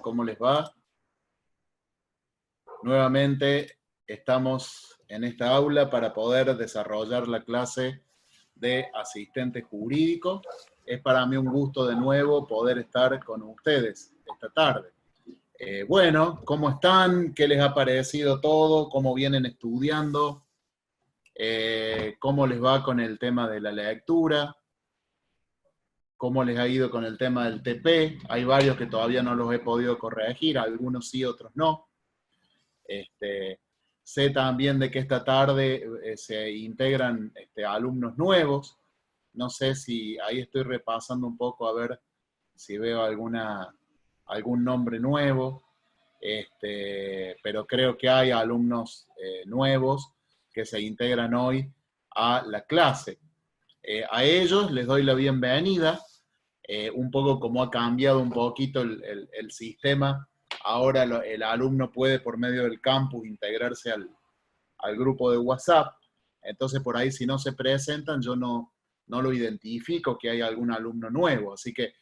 ¿Cómo les va? Nuevamente estamos en esta aula para poder desarrollar la clase de asistente jurídico. Es para mí un gusto de nuevo poder estar con ustedes esta tarde. Bueno, ¿cómo están? ¿Qué les ha parecido todo? ¿Cómo vienen estudiando? ¿Cómo les va con el tema de la lectura? ¿Cómo les ha ido con el tema del TP? Hay varios que todavía no los he podido corregir, algunos sí, otros no. Sé también de que esta tarde se integran alumnos nuevos. No sé si ahí estoy repasando un poco a ver si veo algún nombre nuevo. Pero creo que hay alumnos nuevos que se integran hoy a la clase. A ellos les doy la bienvenida, un poco como ha cambiado un poquito el sistema. Ahora el alumno puede por medio del campus integrarse al grupo de WhatsApp, entonces por ahí si no se presentan yo no lo identifico que hay algún alumno nuevo, así que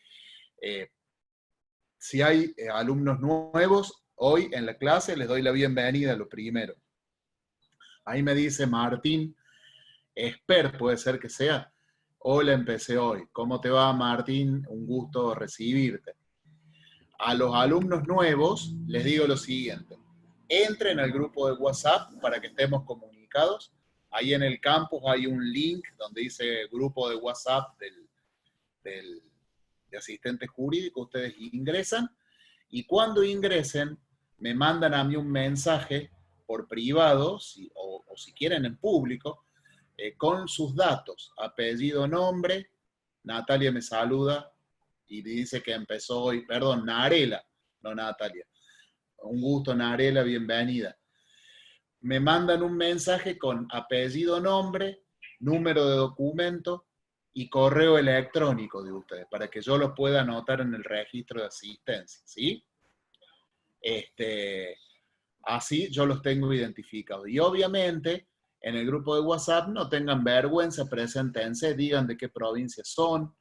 si hay alumnos nuevos, hoy en la clase les doy la bienvenida, lo primero. Ahí me dice Martín, Esper puede ser que sea. Hola, empecé hoy. ¿Cómo te va, Martín? Un gusto recibirte. A los alumnos nuevos les digo lo siguiente. Entren al grupo de WhatsApp para que estemos comunicados. Ahí en el campus hay un link donde dice grupo de WhatsApp de asistente jurídico. Ustedes ingresan y cuando ingresen me mandan a mí un mensaje por privado o si quieren en público con sus datos, apellido, nombre. Natalia me saluda y dice que empezó hoy, perdón, Narela, no Natalia. Un gusto, Narela, bienvenida. Me mandan un mensaje con apellido, nombre, número de documento y correo electrónico de ustedes, para que yo los pueda anotar en el registro de asistencia, ¿sí? Así yo los tengo identificados. Y obviamente, en el grupo de WhatsApp no tengan vergüenza, preséntense, digan de qué provincia son,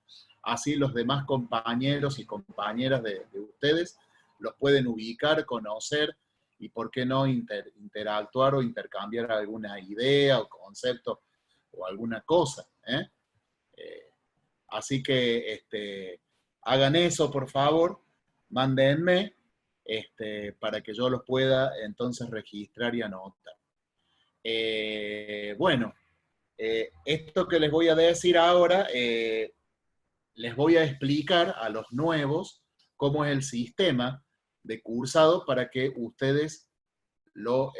así los demás compañeros y compañeras de ustedes los pueden ubicar, conocer y por qué no interactuar o intercambiar alguna idea o concepto o alguna cosa. Así que hagan eso, por favor, mándenme para que yo los pueda entonces registrar y anotar. Bueno, esto que les voy a decir ahora, les voy a explicar a los nuevos cómo es el sistema de cursado para que ustedes lo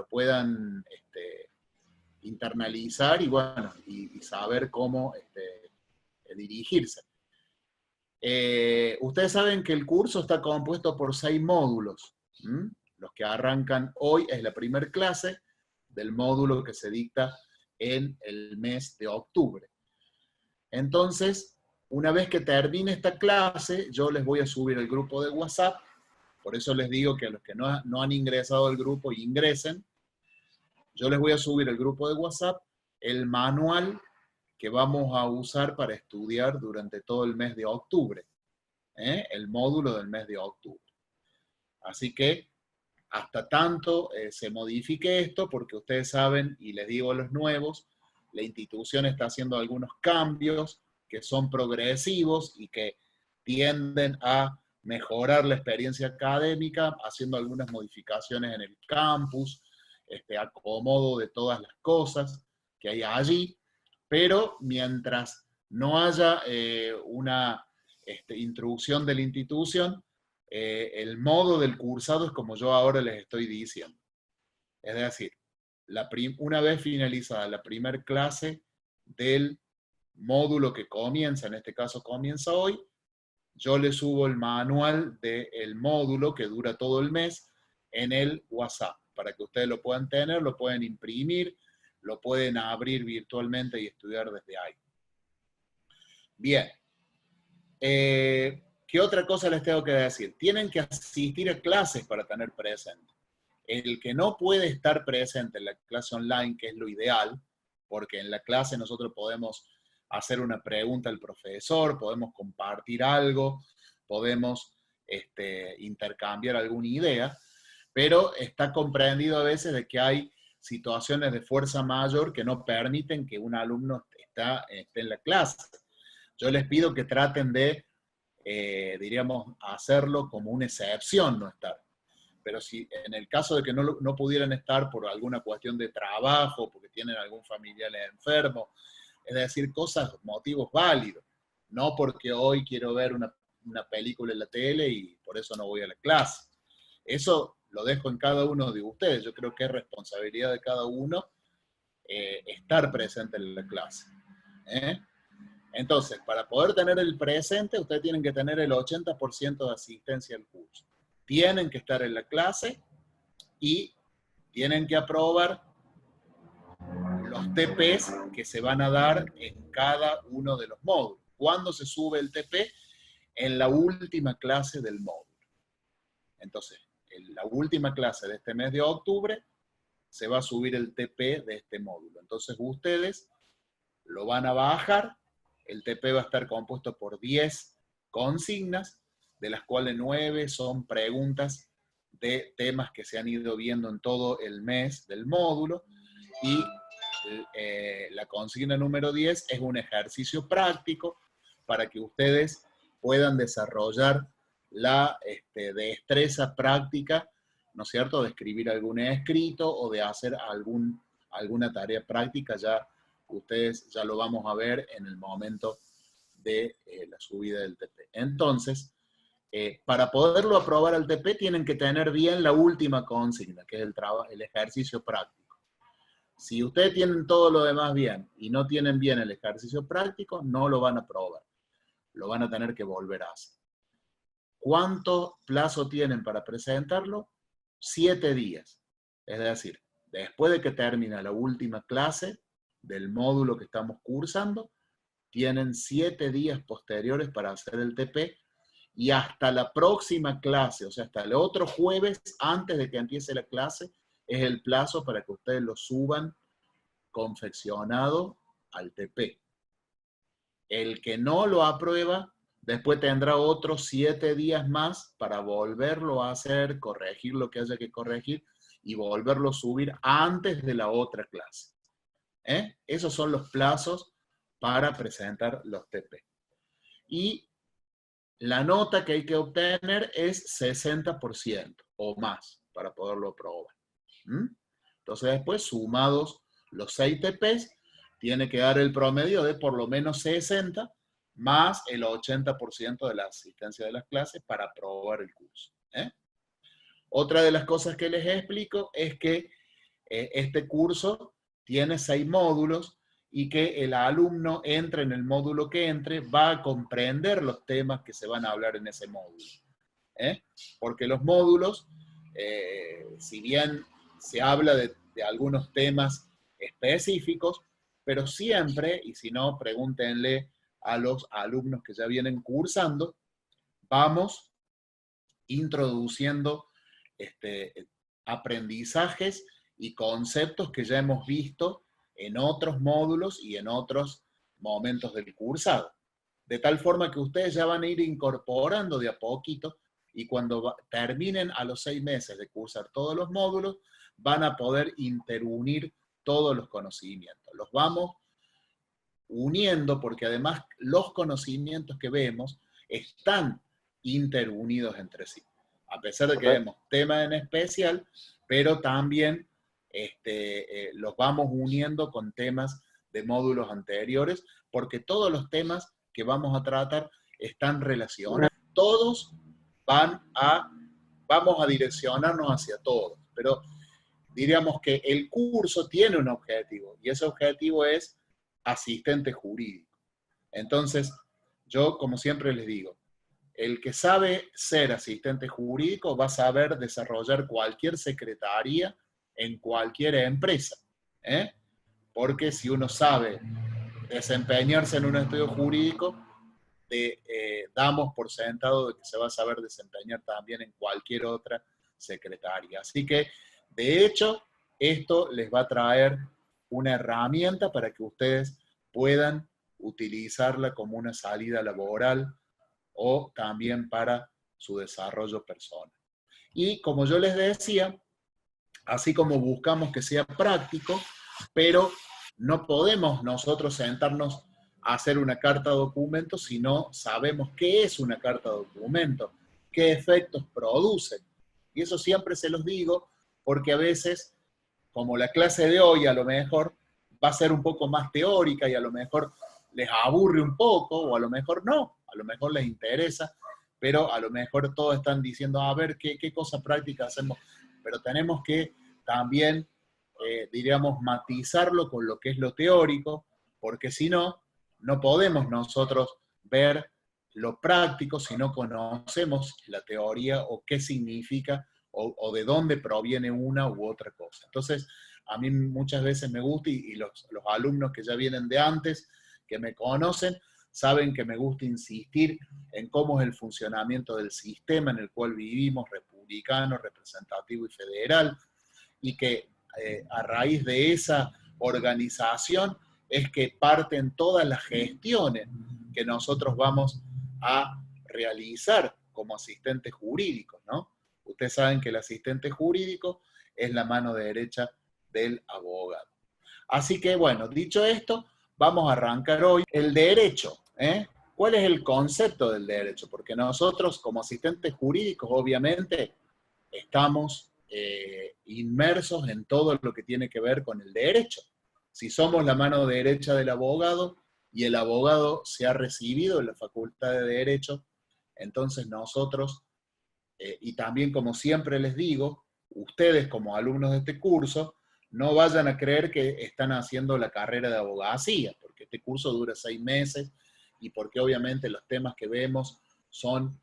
puedan internalizar y, bueno, y saber cómo dirigirse. Ustedes saben que el curso está compuesto por 6 módulos. Los que arrancan hoy es la primera clase del módulo que se dicta en el mes de octubre. Entonces, una vez que termine esta clase, yo les voy a subir el grupo de WhatsApp. Por eso les digo que a los que no han ingresado al grupo, ingresen. Yo les voy a subir el grupo de WhatsApp, el manual que vamos a usar para estudiar durante todo el mes de octubre. El módulo del mes de octubre. Así que hasta tanto se modifique esto, porque ustedes saben, y les digo a los nuevos, la institución está haciendo algunos cambios que son progresivos y que tienden a mejorar la experiencia académica, haciendo algunas modificaciones en el campus, acomodo de todas las cosas que hay allí, pero mientras no haya una introducción de la institución, el modo del cursado es como yo ahora les estoy diciendo. Es decir, una vez finalizada la primera clase del módulo que comienza, en este caso comienza hoy, yo les subo el manual del módulo que dura todo el mes en el WhatsApp, para que ustedes lo puedan tener, lo pueden imprimir, lo pueden abrir virtualmente y estudiar desde ahí. Bien. ¿Qué otra cosa les tengo que decir? Tienen que asistir a clases para tener presente. El que no puede estar presente en la clase online, que es lo ideal, porque en la clase nosotros podemos hacer una pregunta al profesor, podemos compartir algo, podemos intercambiar alguna idea, pero está comprendido a veces de que hay situaciones de fuerza mayor que no permiten que un alumno esté en la clase. Yo les pido que traten de, diríamos, hacerlo como una excepción no estar. Pero si en el caso de que no pudieran estar por alguna cuestión de trabajo, porque tienen algún familiar enfermo, es decir, motivos válidos, no porque hoy quiero ver una película en la tele y por eso no voy a la clase. Eso lo dejo en cada uno de ustedes. Yo creo que es responsabilidad de cada uno estar presente en la clase. ¿eh? Entonces, para poder tener el presente, ustedes tienen que tener el 80% de asistencia al curso. Tienen que estar en la clase y tienen que aprobar los TPs que se van a dar en cada uno de los módulos. ¿Cuándo se sube el TP? En la última clase del módulo. Entonces, en la última clase de este mes de octubre se va a subir el TP de este módulo. Entonces, ustedes lo van a bajar. El TP va a estar compuesto por 10 consignas, de las cuales 9 son preguntas de temas que se han ido viendo en todo el mes del módulo, y la consigna número 10 es un ejercicio práctico para que ustedes puedan desarrollar la destreza práctica, ¿no es cierto?, de escribir algún escrito o de hacer alguna tarea práctica. Ya ustedes ya lo vamos a ver en el momento de la subida del TP. Entonces, para poderlo aprobar al TP tienen que tener bien la última consigna, que es el ejercicio práctico. Si ustedes tienen todo lo demás bien y no tienen bien el ejercicio práctico, no lo van a aprobar. Lo van a tener que volver a hacer. ¿Cuánto plazo tienen para presentarlo? 7 días. Es decir, después de que termina la última clase del módulo que estamos cursando, tienen 7 días posteriores para hacer el TP, y hasta la próxima clase, o sea, hasta el otro jueves, antes de que empiece la clase, es el plazo para que ustedes lo suban confeccionado al TP. El que no lo aprueba, después tendrá otros 7 días más para volverlo a hacer, corregir lo que haya que corregir y volverlo a subir antes de la otra clase. Esos son los plazos para presentar los TP. Y la nota que hay que obtener es 60% o más para poderlo aprobar. Entonces después, sumados los 6 TPs, tiene que dar el promedio de por lo menos 60 más el 80% de la asistencia de las clases para aprobar el curso. Otra de las cosas que les explico es que este curso tiene 6 módulos y que el alumno entre en el módulo que entre, va a comprender los temas que se van a hablar en ese módulo. Porque los módulos, si bien se habla de algunos temas específicos, pero siempre, y si no, pregúntenle a los alumnos que ya vienen cursando, vamos introduciendo aprendizajes y conceptos que ya hemos visto en otros módulos y en otros momentos del cursado. De tal forma que ustedes ya van a ir incorporando de a poquito, y cuando terminen a los 6 meses de cursar todos los módulos, van a poder interunir todos los conocimientos. Los vamos uniendo porque además los conocimientos que vemos están interunidos entre sí. A pesar de que vemos temas en especial, pero también los vamos uniendo con temas de módulos anteriores, porque todos los temas que vamos a tratar están relacionados. Todos vamos a direccionarnos hacia todos, pero diríamos que el curso tiene un objetivo, y ese objetivo es asistente jurídico. Entonces, yo, como siempre les digo, el que sabe ser asistente jurídico va a saber desarrollar cualquier secretaría en cualquier empresa. Porque si uno sabe desempeñarse en un estudio jurídico, damos por sentado de que se va a saber desempeñar también en cualquier otra secretaría. Así que, de hecho, esto les va a traer una herramienta para que ustedes puedan utilizarla como una salida laboral o también para su desarrollo personal. Y como yo les decía, así como buscamos que sea práctico, pero no podemos nosotros sentarnos a hacer una carta documento si no sabemos qué es una carta documento, qué efectos produce. Y eso siempre se los digo porque a veces, como la clase de hoy a lo mejor va a ser un poco más teórica y a lo mejor les aburre un poco, o a lo mejor no, a lo mejor les interesa, pero a lo mejor todos están diciendo, a ver, ¿qué cosa práctica hacemos? Pero tenemos que también, diríamos, matizarlo con lo que es lo teórico, porque si no, no podemos nosotros ver lo práctico si no conocemos la teoría o qué significa o de dónde proviene una u otra cosa. Entonces, a mí muchas veces me gusta, y los alumnos que ya vienen de antes, que me conocen, saben que me gusta insistir en cómo es el funcionamiento del sistema en el cual vivimos, republicano, representativo y federal, y que a raíz de esa organización es que parten todas las gestiones que nosotros vamos a realizar como asistentes jurídicos, ¿no? Ustedes saben que el asistente jurídico es la mano derecha del abogado. Así que, bueno, dicho esto, vamos a arrancar hoy el derecho, ¿eh? ¿Cuál es el concepto del derecho? Porque nosotros, como asistentes jurídicos, obviamente, estamos inmersos en todo lo que tiene que ver con el derecho. Si somos la mano derecha del abogado y el abogado se ha recibido en la Facultad de Derecho, entonces nosotros, y también como siempre les digo, ustedes como alumnos de este curso, no vayan a creer que están haciendo la carrera de abogacía, porque este curso dura 6 meses y porque obviamente los temas que vemos son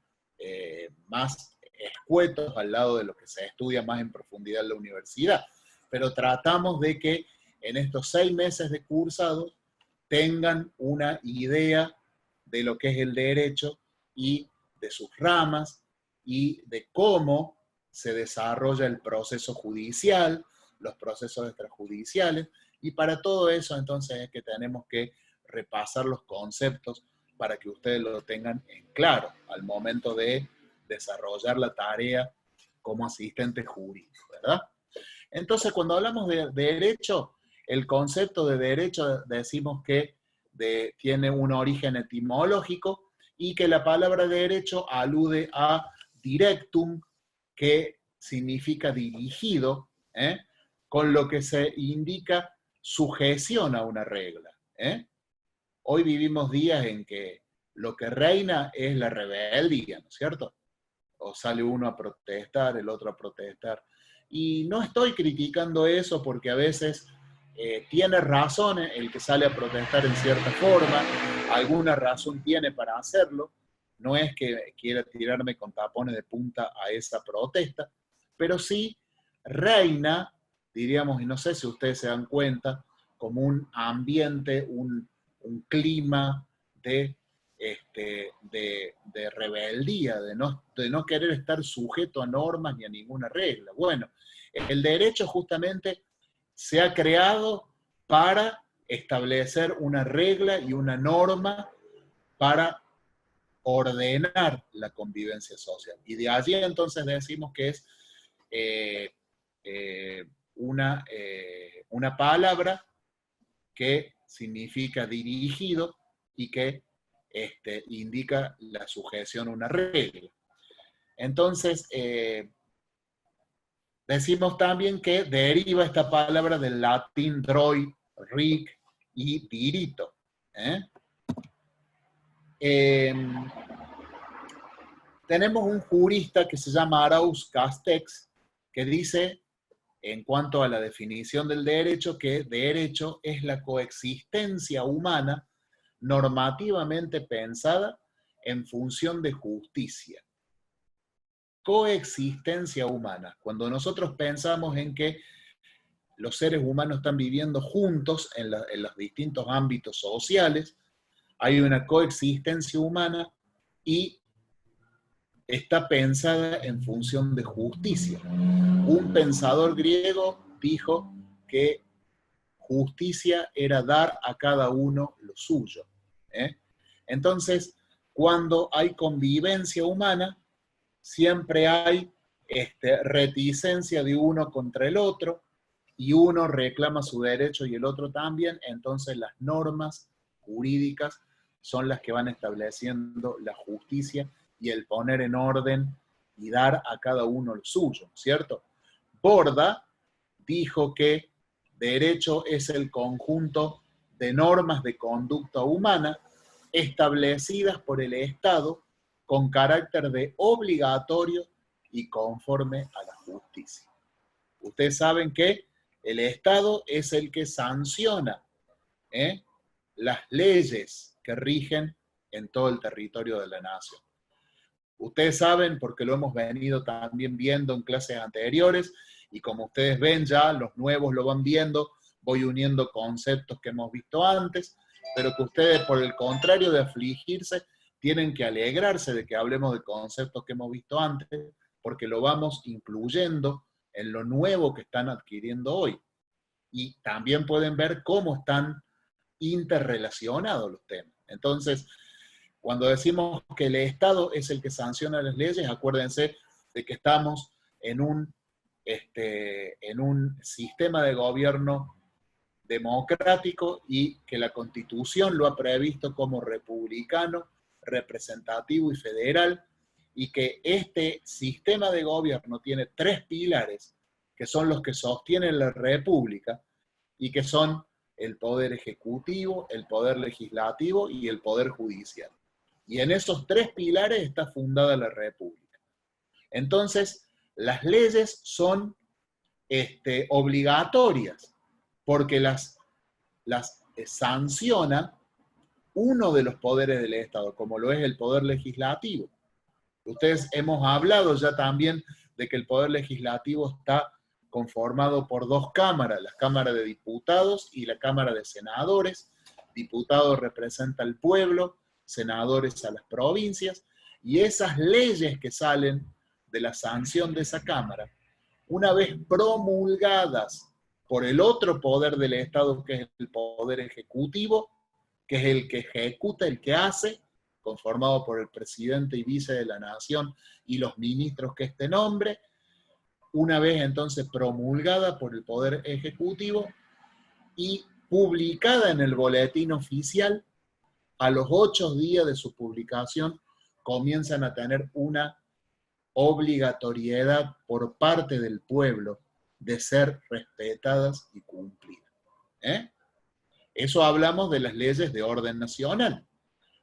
más escuetos al lado de lo que se estudia más en profundidad en la universidad. Pero tratamos de que en estos 6 meses de cursado tengan una idea de lo que es el derecho y de sus ramas y de cómo se desarrolla el proceso judicial, los procesos extrajudiciales, y para todo eso entonces es que tenemos que repasar los conceptos para que ustedes lo tengan en claro al momento de desarrollar la tarea como asistente jurídico, ¿verdad? Entonces, cuando hablamos de derecho, el concepto de derecho decimos que tiene un origen etimológico y que la palabra derecho alude a directum, que significa dirigido, con lo que se indica sujeción a una regla. Hoy vivimos días en que lo que reina es la rebeldía, ¿no es cierto? O sale uno a protestar, el otro a protestar. Y no estoy criticando eso porque a veces tiene razón el que sale a protestar en cierta forma, alguna razón tiene para hacerlo, no es que quiera tirarme con tapones de punta a esa protesta, pero sí reina, diríamos, y no sé si ustedes se dan cuenta, como un ambiente, un clima de rebeldía, de no querer estar sujeto a normas ni a ninguna regla. Bueno, el derecho justamente se ha creado para establecer una regla y una norma para ordenar la convivencia social. Y de allí entonces decimos que es una palabra que significa dirigido y que indica la sujeción a una regla. Entonces, decimos también que deriva esta palabra del latín droi, ric y dirito. Tenemos un jurista que se llama Arauz Castex, que dice, en cuanto a la definición del derecho, que derecho es la coexistencia humana normativamente pensada en función de justicia. Coexistencia humana. Cuando nosotros pensamos en que los seres humanos están viviendo juntos en los distintos ámbitos sociales, hay una coexistencia humana y está pensada en función de justicia. Un pensador griego dijo que justicia era dar a cada uno lo suyo. Entonces, cuando hay convivencia humana, siempre hay reticencia de uno contra el otro, y uno reclama su derecho y el otro también, entonces las normas jurídicas son las que van estableciendo la justicia y el poner en orden y dar a cada uno lo suyo, ¿cierto? Borda dijo que derecho es el conjunto de normas de conducta humana establecidas por el Estado con carácter de obligatorio y conforme a la justicia. Ustedes saben que el Estado es el que sanciona las leyes que rigen en todo el territorio de la nación. Ustedes saben, porque lo hemos venido también viendo en clases anteriores, y como ustedes ven ya, los nuevos lo van viendo, voy uniendo conceptos que hemos visto antes, pero que ustedes, por el contrario de afligirse, tienen que alegrarse de que hablemos de conceptos que hemos visto antes, porque lo vamos incluyendo en lo nuevo que están adquiriendo hoy. Y también pueden ver cómo están interrelacionados los temas. Entonces, cuando decimos que el Estado es el que sanciona las leyes, acuérdense de que estamos en un sistema de gobierno democrático y que la Constitución lo ha previsto como republicano, representativo y federal, y que este sistema de gobierno tiene 3 pilares que son los que sostienen la República y que son el poder ejecutivo, el poder legislativo y el poder judicial. Y en esos 3 pilares está fundada la República. Entonces, las leyes son obligatorias porque las sanciona uno de los poderes del Estado, como lo es el poder legislativo. Ustedes hemos hablado ya también de que el poder legislativo está conformado por 2 cámaras, la Cámara de Diputados y la Cámara de Senadores. Diputados representa al pueblo, senadores a las provincias, y esas leyes que salen de la sanción de esa Cámara, una vez promulgadas por el otro poder del Estado, que es el poder ejecutivo, que es el que ejecuta, el que hace, conformado por el presidente y vice de la nación y los ministros que este nombre, una vez entonces promulgada por el poder ejecutivo y publicada en el boletín oficial, a los 8 días de su publicación comienzan a tener una obligatoriedad por parte del pueblo de ser respetadas y cumplidas. Eso hablamos de las leyes de orden nacional.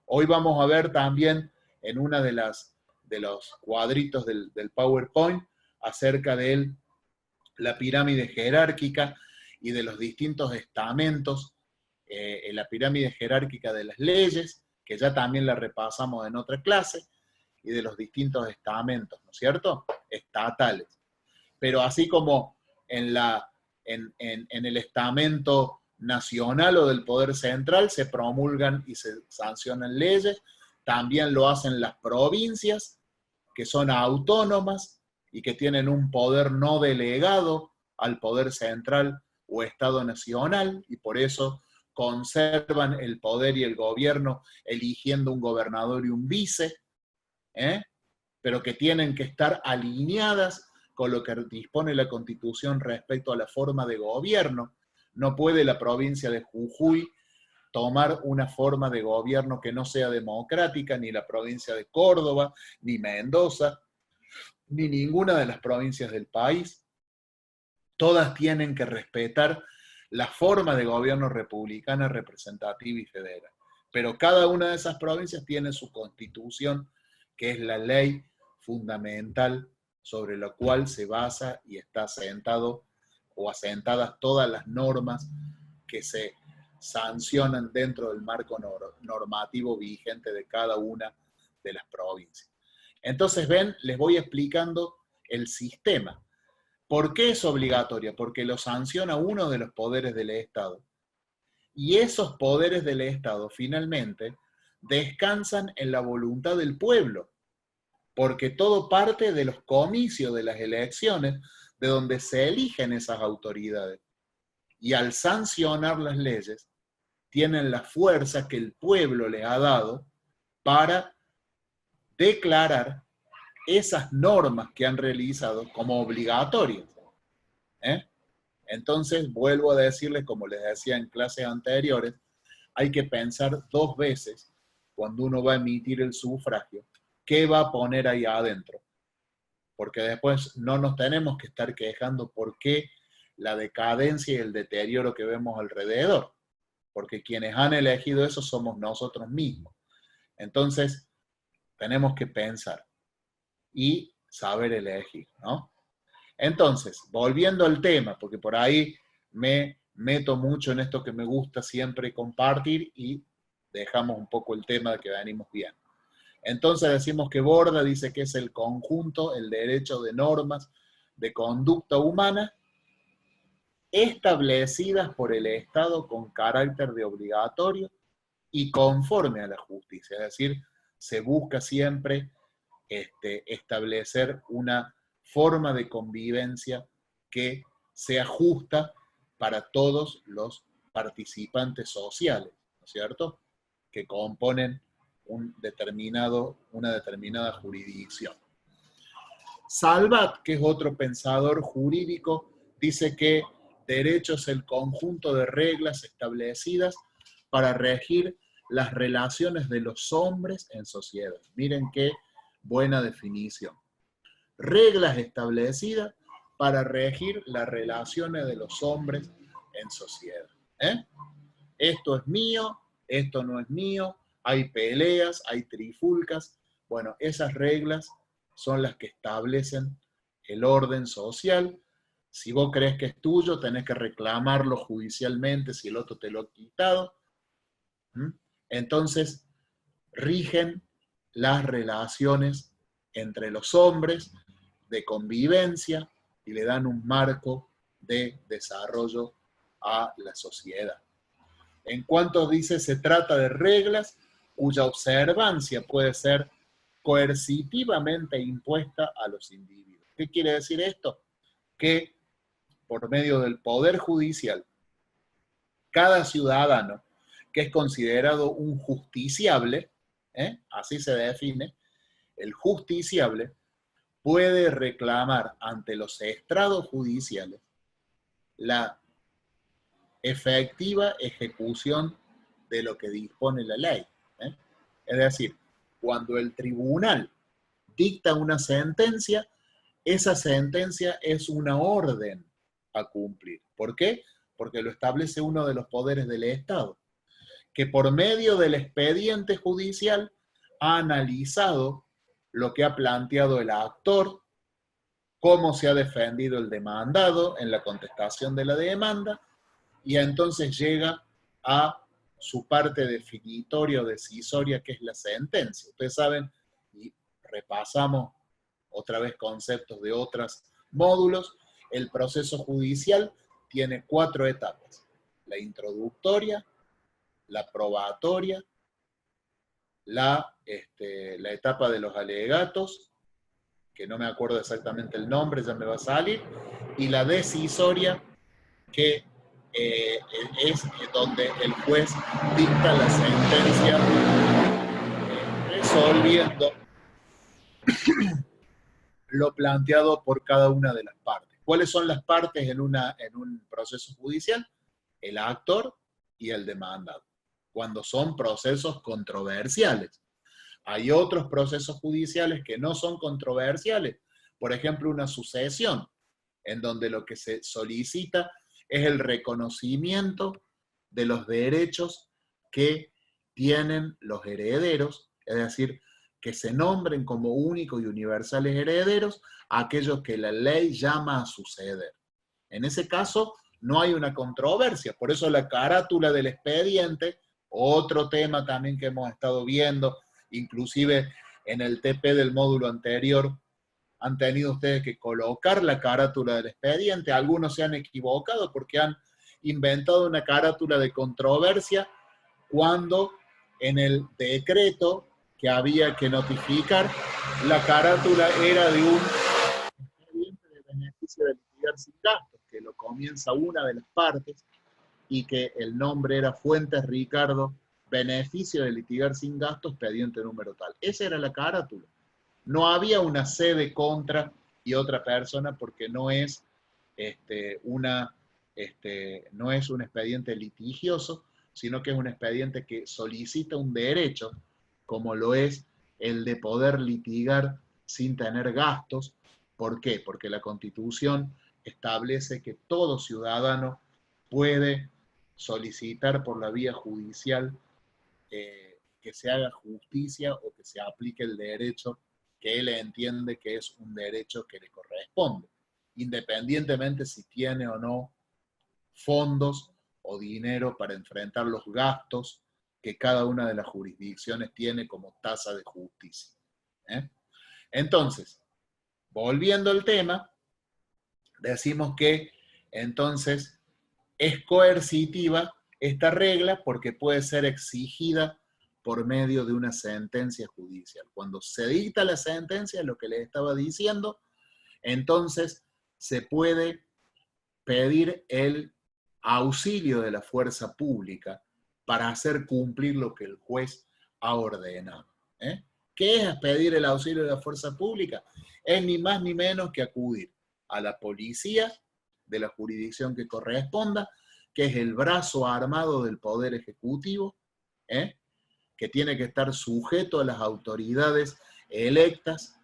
Hoy vamos a ver también en una de los cuadritos del PowerPoint acerca de la pirámide jerárquica y de los distintos estamentos, en la pirámide jerárquica de las leyes, que ya también la repasamos en otra clase, y de los distintos estamentos, ¿no es cierto? Estatales. Pero así como en el estamento nacional o del poder central se promulgan y se sancionan leyes, también lo hacen las provincias, que son autónomas y que tienen un poder no delegado al poder central o Estado nacional, y por eso conservan el poder y el gobierno eligiendo un gobernador y un vice, pero que tienen que estar alineadas con lo que dispone la Constitución respecto a la forma de gobierno. No puede la provincia de Jujuy tomar una forma de gobierno que no sea democrática, ni la provincia de Córdoba, ni Mendoza, ni ninguna de las provincias del país. Todas tienen que respetar la forma de gobierno republicana, representativa y federal. Pero cada una de esas provincias tiene su constitución, que es la ley fundamental sobre la cual se basa y está asentado o asentadas todas las normas que se sancionan dentro del marco normativo vigente de cada una de las provincias. Entonces, ven, les voy explicando el sistema. ¿Por qué es obligatoria? Porque lo sanciona uno de los poderes del Estado. Y esos poderes del Estado, finalmente, descansan en la voluntad del pueblo, porque todo parte de los comicios, de las elecciones, de donde se eligen esas autoridades. Y al sancionar las leyes, tienen la fuerza que el pueblo les ha dado para declarar esas normas que han realizado como obligatorias. Entonces, vuelvo a decirles, como les decía en clases anteriores, hay que pensar 2 veces cuando uno va a emitir el sufragio, qué va a poner ahí adentro. Porque después no nos tenemos que estar quejando por qué la decadencia y el deterioro que vemos alrededor. Porque quienes han elegido eso somos nosotros mismos. Entonces, tenemos que pensar y saber elegir, ¿no? Entonces, volviendo al tema, porque por ahí me meto mucho en esto que me gusta siempre compartir y dejamos un poco el tema de que venimos bien. Entonces decimos que Borda dice que es el conjunto, el derecho de normas de conducta humana establecidas por el Estado con carácter de obligatorio y conforme a la justicia. Es decir, se busca siempre establecer una forma de convivencia que sea justa para todos los participantes sociales, ¿no es cierto?, que componen una determinada jurisdicción. Salvat, que es otro pensador jurídico, dice que derecho es el conjunto de reglas establecidas para regir las relaciones de los hombres en sociedad. Miren qué buena definición. Reglas establecidas para regir las relaciones de los hombres en sociedad. Esto es mío, esto no es mío, hay peleas, hay trifulcas. Bueno, esas reglas son las que establecen el orden social. Si vos crees que es tuyo, tenés que reclamarlo judicialmente si el otro te lo ha quitado. Entonces, rigen las relaciones entre los hombres de convivencia y le dan un marco de desarrollo a la sociedad. En cuanto dice, se trata de reglas cuya observancia puede ser coercitivamente impuesta a los individuos. ¿Qué quiere decir esto? Que por medio del Poder Judicial, cada ciudadano que es considerado un justiciable, así se define, el justiciable puede reclamar ante los estrados judiciales la efectiva ejecución de lo que dispone la ley. Es decir, cuando el tribunal dicta una sentencia, esa sentencia es una orden a cumplir. ¿Por qué? Porque lo establece uno de los poderes del Estado, que por medio del expediente judicial ha analizado lo que ha planteado el actor, cómo se ha defendido el demandado en la contestación de la demanda, y entonces llega a su parte definitoria o decisoria, que es la sentencia. Ustedes saben, y repasamos otra vez conceptos de otros módulos, el proceso judicial tiene 4 etapas: la introductoria, la probatoria, la etapa de los alegatos, que no me acuerdo exactamente el nombre, ya me va a salir, y la decisoria, que es donde el juez dicta la sentencia resolviendo lo planteado por cada una de las partes. ¿Cuáles son las partes en un proceso judicial? El actor y el demandado, cuando son procesos controversiales. Hay otros procesos judiciales que no son controversiales, por ejemplo, una sucesión, en donde lo que se solicita es el reconocimiento de los derechos que tienen los herederos, es decir, que se nombren como únicos y universales herederos a aquellos que la ley llama a suceder. En ese caso, no hay una controversia, por eso la carátula del expediente, otro tema también que hemos estado viendo, inclusive en el TP del módulo anterior, han tenido ustedes que colocar la carátula del expediente. Algunos se han equivocado porque han inventado una carátula de controversia cuando en el decreto que había que notificar, la carátula era de un expediente de beneficio de litigar sin gastos, que lo comienza una de las partes y que el nombre era Fuentes Ricardo, beneficio de litigar sin gastos, expediente número tal. Esa era la carátula. no había una sede contra y otra persona porque no es, no es un expediente litigioso, sino que es un expediente que solicita un derecho, como lo es el de poder litigar sin tener gastos. ¿Por qué? Porque la Constitución establece que todo ciudadano puede solicitar por la vía judicial que se haga justicia o que se aplique el derecho que él entiende que es un derecho que le corresponde, independientemente si tiene o no fondos o dinero para enfrentar los gastos que cada una de las jurisdicciones tiene como tasa de justicia. ¿Eh? Entonces, volviendo al tema, decimos que entonces es coercitiva esta regla porque puede ser exigida por medio de una sentencia judicial. Cuando se dicta la sentencia, lo que les estaba diciendo, entonces se puede pedir el auxilio de la fuerza pública para hacer cumplir lo que el juez ha ordenado. ¿Eh? ¿Qué es pedir el auxilio de la fuerza pública? Es ni más ni menos que acudir a la policía de la jurisdicción que corresponda, que es el brazo armado del Poder Ejecutivo, que tiene que estar sujeto a las autoridades electas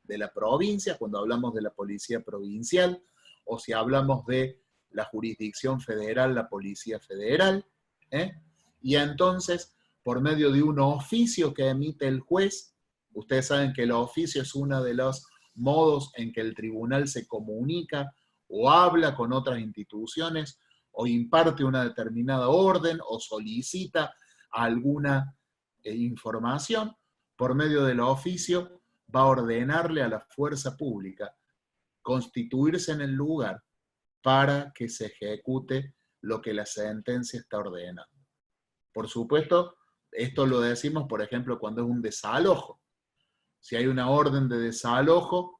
de la provincia, cuando hablamos de la policía provincial, o si hablamos de la jurisdicción federal, la policía federal, y entonces, por medio de un oficio que emite el juez, ustedes saben que el oficio es uno de los modos en que el tribunal se comunica o habla con otras instituciones, o imparte una determinada orden, o solicita alguna información, por medio del oficio va a ordenarle a la fuerza pública constituirse en el lugar para que se ejecute lo que la sentencia está ordenando. Por supuesto, esto lo decimos, por ejemplo, cuando es un desalojo. Si hay una orden de desalojo,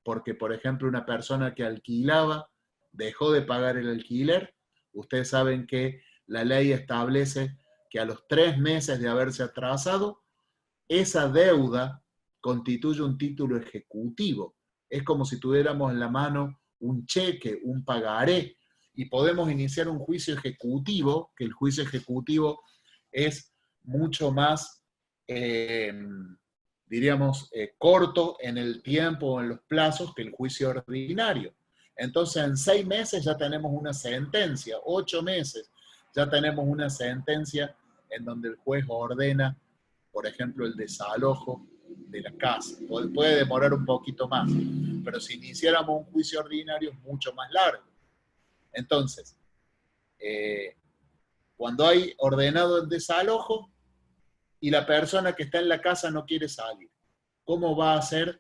porque, por ejemplo, una persona que alquilaba dejó de pagar el alquiler, ustedes saben que la ley establece que a los 3 meses de haberse atrasado, esa deuda constituye un título ejecutivo. Es como si tuviéramos en la mano un cheque, un pagaré, y podemos iniciar un juicio ejecutivo, que el juicio ejecutivo es mucho más, diríamos, corto en el tiempo o en los plazos que el juicio ordinario. Entonces, en 6 meses ya tenemos una sentencia, 8 meses ya tenemos una sentencia en donde el juez ordena, por ejemplo, el desalojo de la casa. Puede demorar un poquito más, pero si iniciáramos un juicio ordinario es mucho más largo. Entonces, cuando hay ordenado el desalojo y la persona que está en la casa no quiere salir, ¿cómo va a ser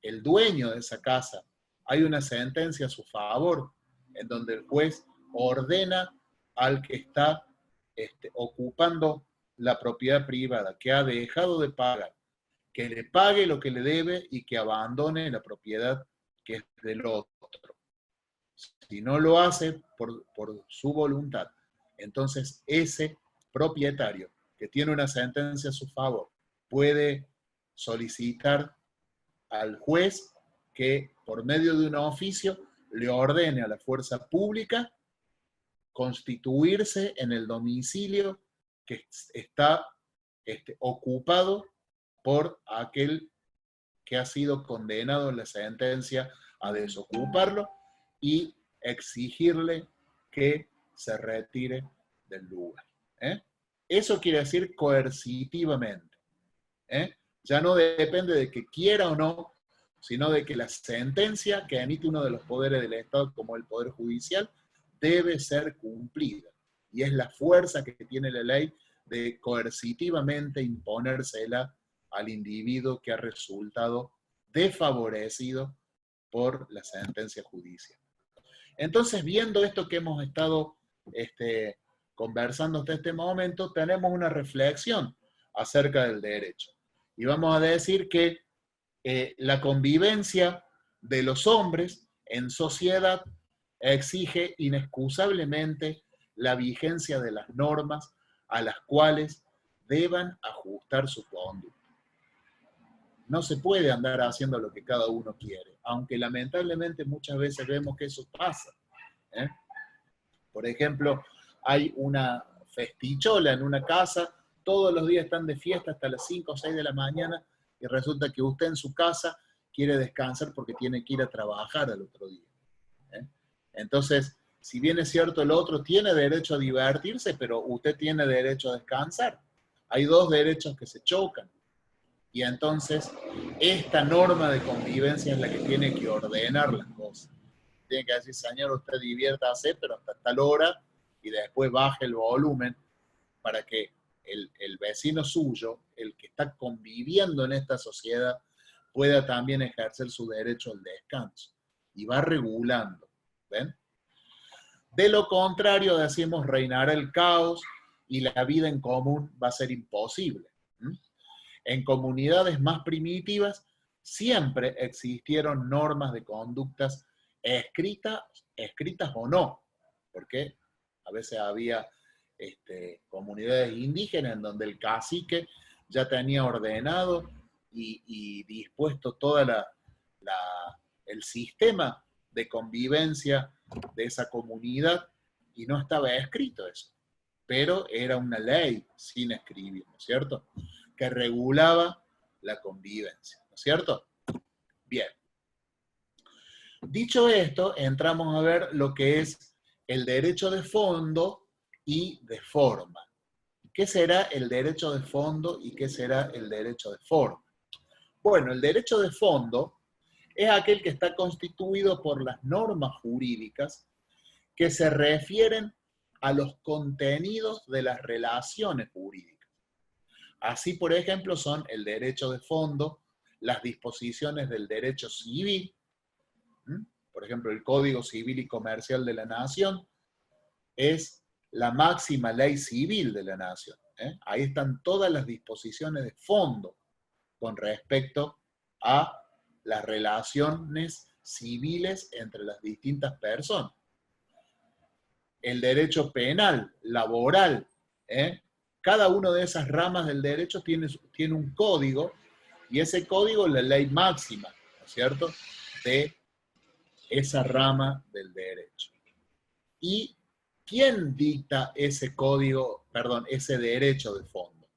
el dueño de esa casa? Hay una sentencia a su favor en donde el juez ordena al que está ocupando la propiedad privada, que ha dejado de pagar, que le pague lo que le debe y que abandone la propiedad que es del otro. Si no lo hace por su voluntad, entonces ese propietario que tiene una sentencia a su favor puede solicitar al juez que por medio de un oficio le ordene a la fuerza pública constituirse en el domicilio que está ocupado por aquel que ha sido condenado en la sentencia a desocuparlo y exigirle que se retire del lugar. Eso quiere decir coercitivamente. Ya no depende de que quiera o no, sino de que la sentencia que emite uno de los poderes del Estado, como el Poder Judicial, debe ser cumplida. Y es la fuerza que tiene la ley de coercitivamente imponérsela al individuo que ha resultado desfavorecido por la sentencia judicial. Entonces, viendo esto que hemos estado conversando hasta este momento, tenemos una reflexión acerca del derecho. Y vamos a decir que la convivencia de los hombres en sociedad exige inexcusablemente la vigencia de las normas a las cuales deban ajustar su conducta. No se puede andar haciendo lo que cada uno quiere, aunque lamentablemente muchas veces vemos que eso pasa, ¿eh? Por ejemplo, hay una festichola en una casa, todos los días están de fiesta hasta las 5 o 6 de la mañana y resulta que usted en su casa quiere descansar porque tiene que ir a trabajar al otro día, ¿eh? Entonces, si bien es cierto, el otro tiene derecho a divertirse, pero usted tiene derecho a descansar. Hay dos derechos que se chocan. Y entonces, esta norma de convivencia es la que tiene que ordenar las cosas. Tiene que decir, señor, usted diviértase, pero hasta tal hora, y después baje el volumen para que el vecino suyo, el que está conviviendo en esta sociedad, pueda también ejercer su derecho al descanso. Y va regulando, ¿ven? De lo contrario, decimos, reinará el caos y la vida en común va a ser imposible. En comunidades más primitivas siempre existieron normas de conductas escritas o no, porque a veces había comunidades indígenas en donde el cacique ya tenía ordenado y dispuesto todo el sistema de convivencia de esa comunidad y no estaba escrito eso, pero era una ley sin escribir, ¿no es cierto?, que regulaba la convivencia, ¿no es cierto? Bien. Dicho esto, entramos a ver lo que es el derecho de fondo y de forma. ¿Qué será el derecho de fondo y qué será el derecho de forma? Bueno, el derecho de fondo es aquel que está constituido por las normas jurídicas que se refieren a los contenidos de las relaciones jurídicas. Así, por ejemplo, son el derecho de fondo, las disposiciones del derecho civil, por ejemplo, el Código Civil y Comercial de la Nación es la máxima ley civil de la Nación, ¿eh? Ahí están todas las disposiciones de fondo con respecto a las relaciones civiles entre las distintas personas. El derecho penal, laboral, cada una de esas ramas del derecho tiene un código, y ese código es la ley máxima, ¿no es cierto?, de esa rama del derecho. ¿Y quién dicta ese código, perdón, ese derecho de fondo?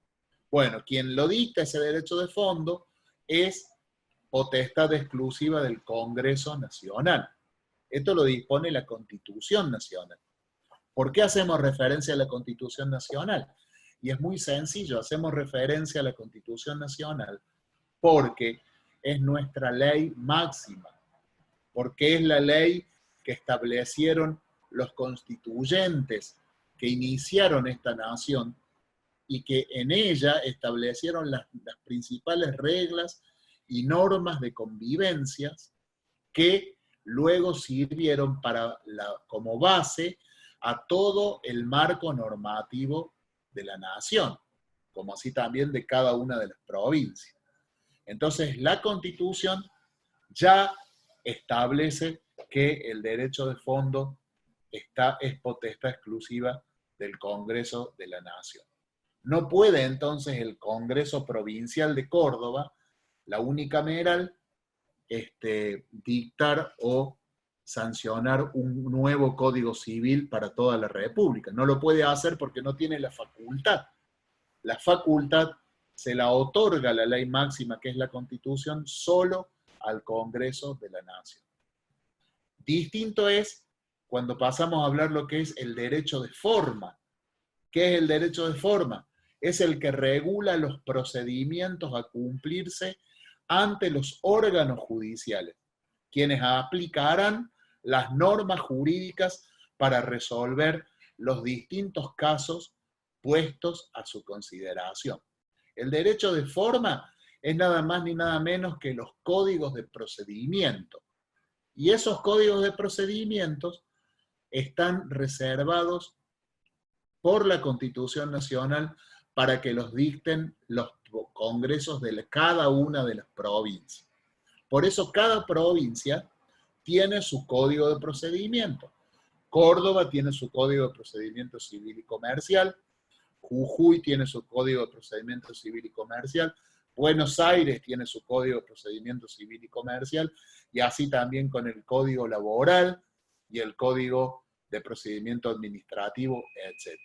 Bueno, quien lo dicta, ese derecho de fondo, es potestad exclusiva del Congreso Nacional. Esto lo dispone la Constitución Nacional. ¿Por qué hacemos referencia a la Constitución Nacional? Y es muy sencillo, hacemos referencia a la Constitución Nacional porque es nuestra ley máxima, porque es la ley que establecieron los constituyentes que iniciaron esta nación y que en ella establecieron las principales reglas y normas de convivencias que luego sirvieron como base a todo el marco normativo de la nación, como así también de cada una de las provincias. Entonces, la Constitución ya establece que el derecho de fondo es potestad exclusiva del Congreso de la Nación. No puede entonces el Congreso Provincial de Córdoba, la unicameral, dictar o sancionar un nuevo Código Civil para toda la República. No lo puede hacer porque no tiene la facultad. La facultad se la otorga la ley máxima, que es la Constitución, solo al Congreso de la Nación. Distinto es cuando pasamos a hablar lo que es el derecho de forma. ¿Qué es el derecho de forma? Es el que regula los procedimientos a cumplirse ante los órganos judiciales, quienes aplicarán las normas jurídicas para resolver los distintos casos puestos a su consideración. El derecho de forma es nada más ni nada menos que los códigos de procedimiento. Y esos códigos de procedimientos están reservados por la Constitución Nacional para que los dicten los congresos de cada una de las provincias. Por eso cada provincia tiene su código de procedimiento. Córdoba tiene su código de procedimiento civil y comercial, Jujuy tiene su código de procedimiento civil y comercial, Buenos Aires tiene su Código de Procedimiento Civil y Comercial, y así también con el Código Laboral y el Código de Procedimiento Administrativo, etc.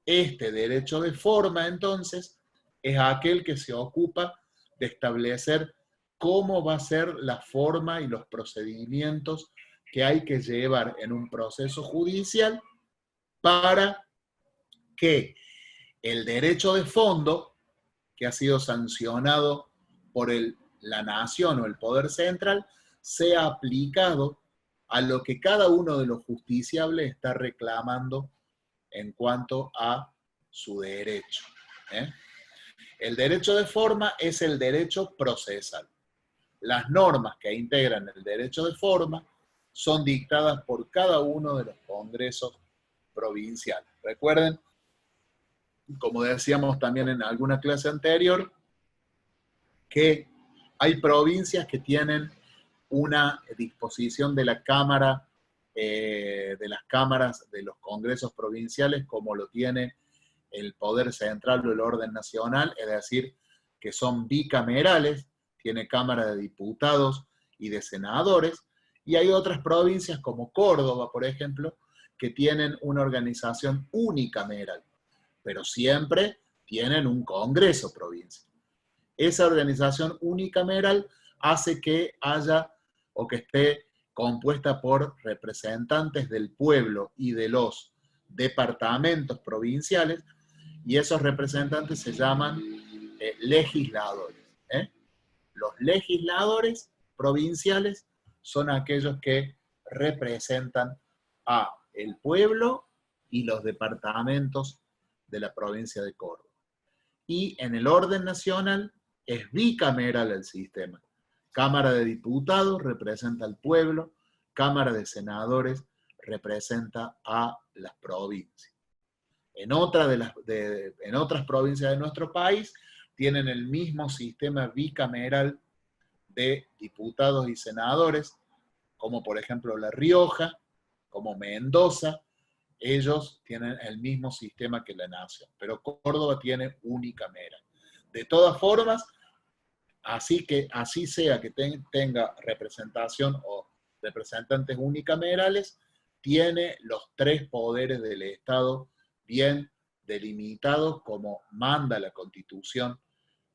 Este derecho de forma, entonces, es aquel que se ocupa de establecer cómo va a ser la forma y los procedimientos que hay que llevar en un proceso judicial para que el derecho de fondo, que ha sido sancionado por la nación o el poder central, sea aplicado a lo que cada uno de los justiciables está reclamando en cuanto a su derecho. El derecho de forma es el derecho procesal. Las normas que integran el derecho de forma son dictadas por cada uno de los congresos provinciales. Recuerden, como decíamos también en alguna clase anterior, que hay provincias que tienen una disposición de la Cámara, de las cámaras de los congresos provinciales, como lo tiene el Poder Central o el Orden Nacional, es decir, que son bicamerales, tiene Cámara de Diputados y de Senadores, y hay otras provincias como Córdoba, por ejemplo, que tienen una organización unicameral, pero siempre tienen un Congreso provincial. Esa organización unicameral hace que haya o que esté compuesta por representantes del pueblo y de los departamentos provinciales, y esos representantes se llaman legisladores. Los legisladores provinciales son aquellos que representan a el pueblo y los departamentos de la provincia de Córdoba. Y en el orden nacional es bicameral el sistema. Cámara de Diputados representa al pueblo, Cámara de Senadores representa a las provincias. En otras provincias de nuestro país tienen el mismo sistema bicameral de diputados y senadores, como por ejemplo La Rioja, como Mendoza. Ellos tienen el mismo sistema que la nación, pero Córdoba tiene unicameral. De todas formas, así sea que tenga representación o representantes unicamerales, tiene los tres poderes del Estado bien delimitados como manda la Constitución,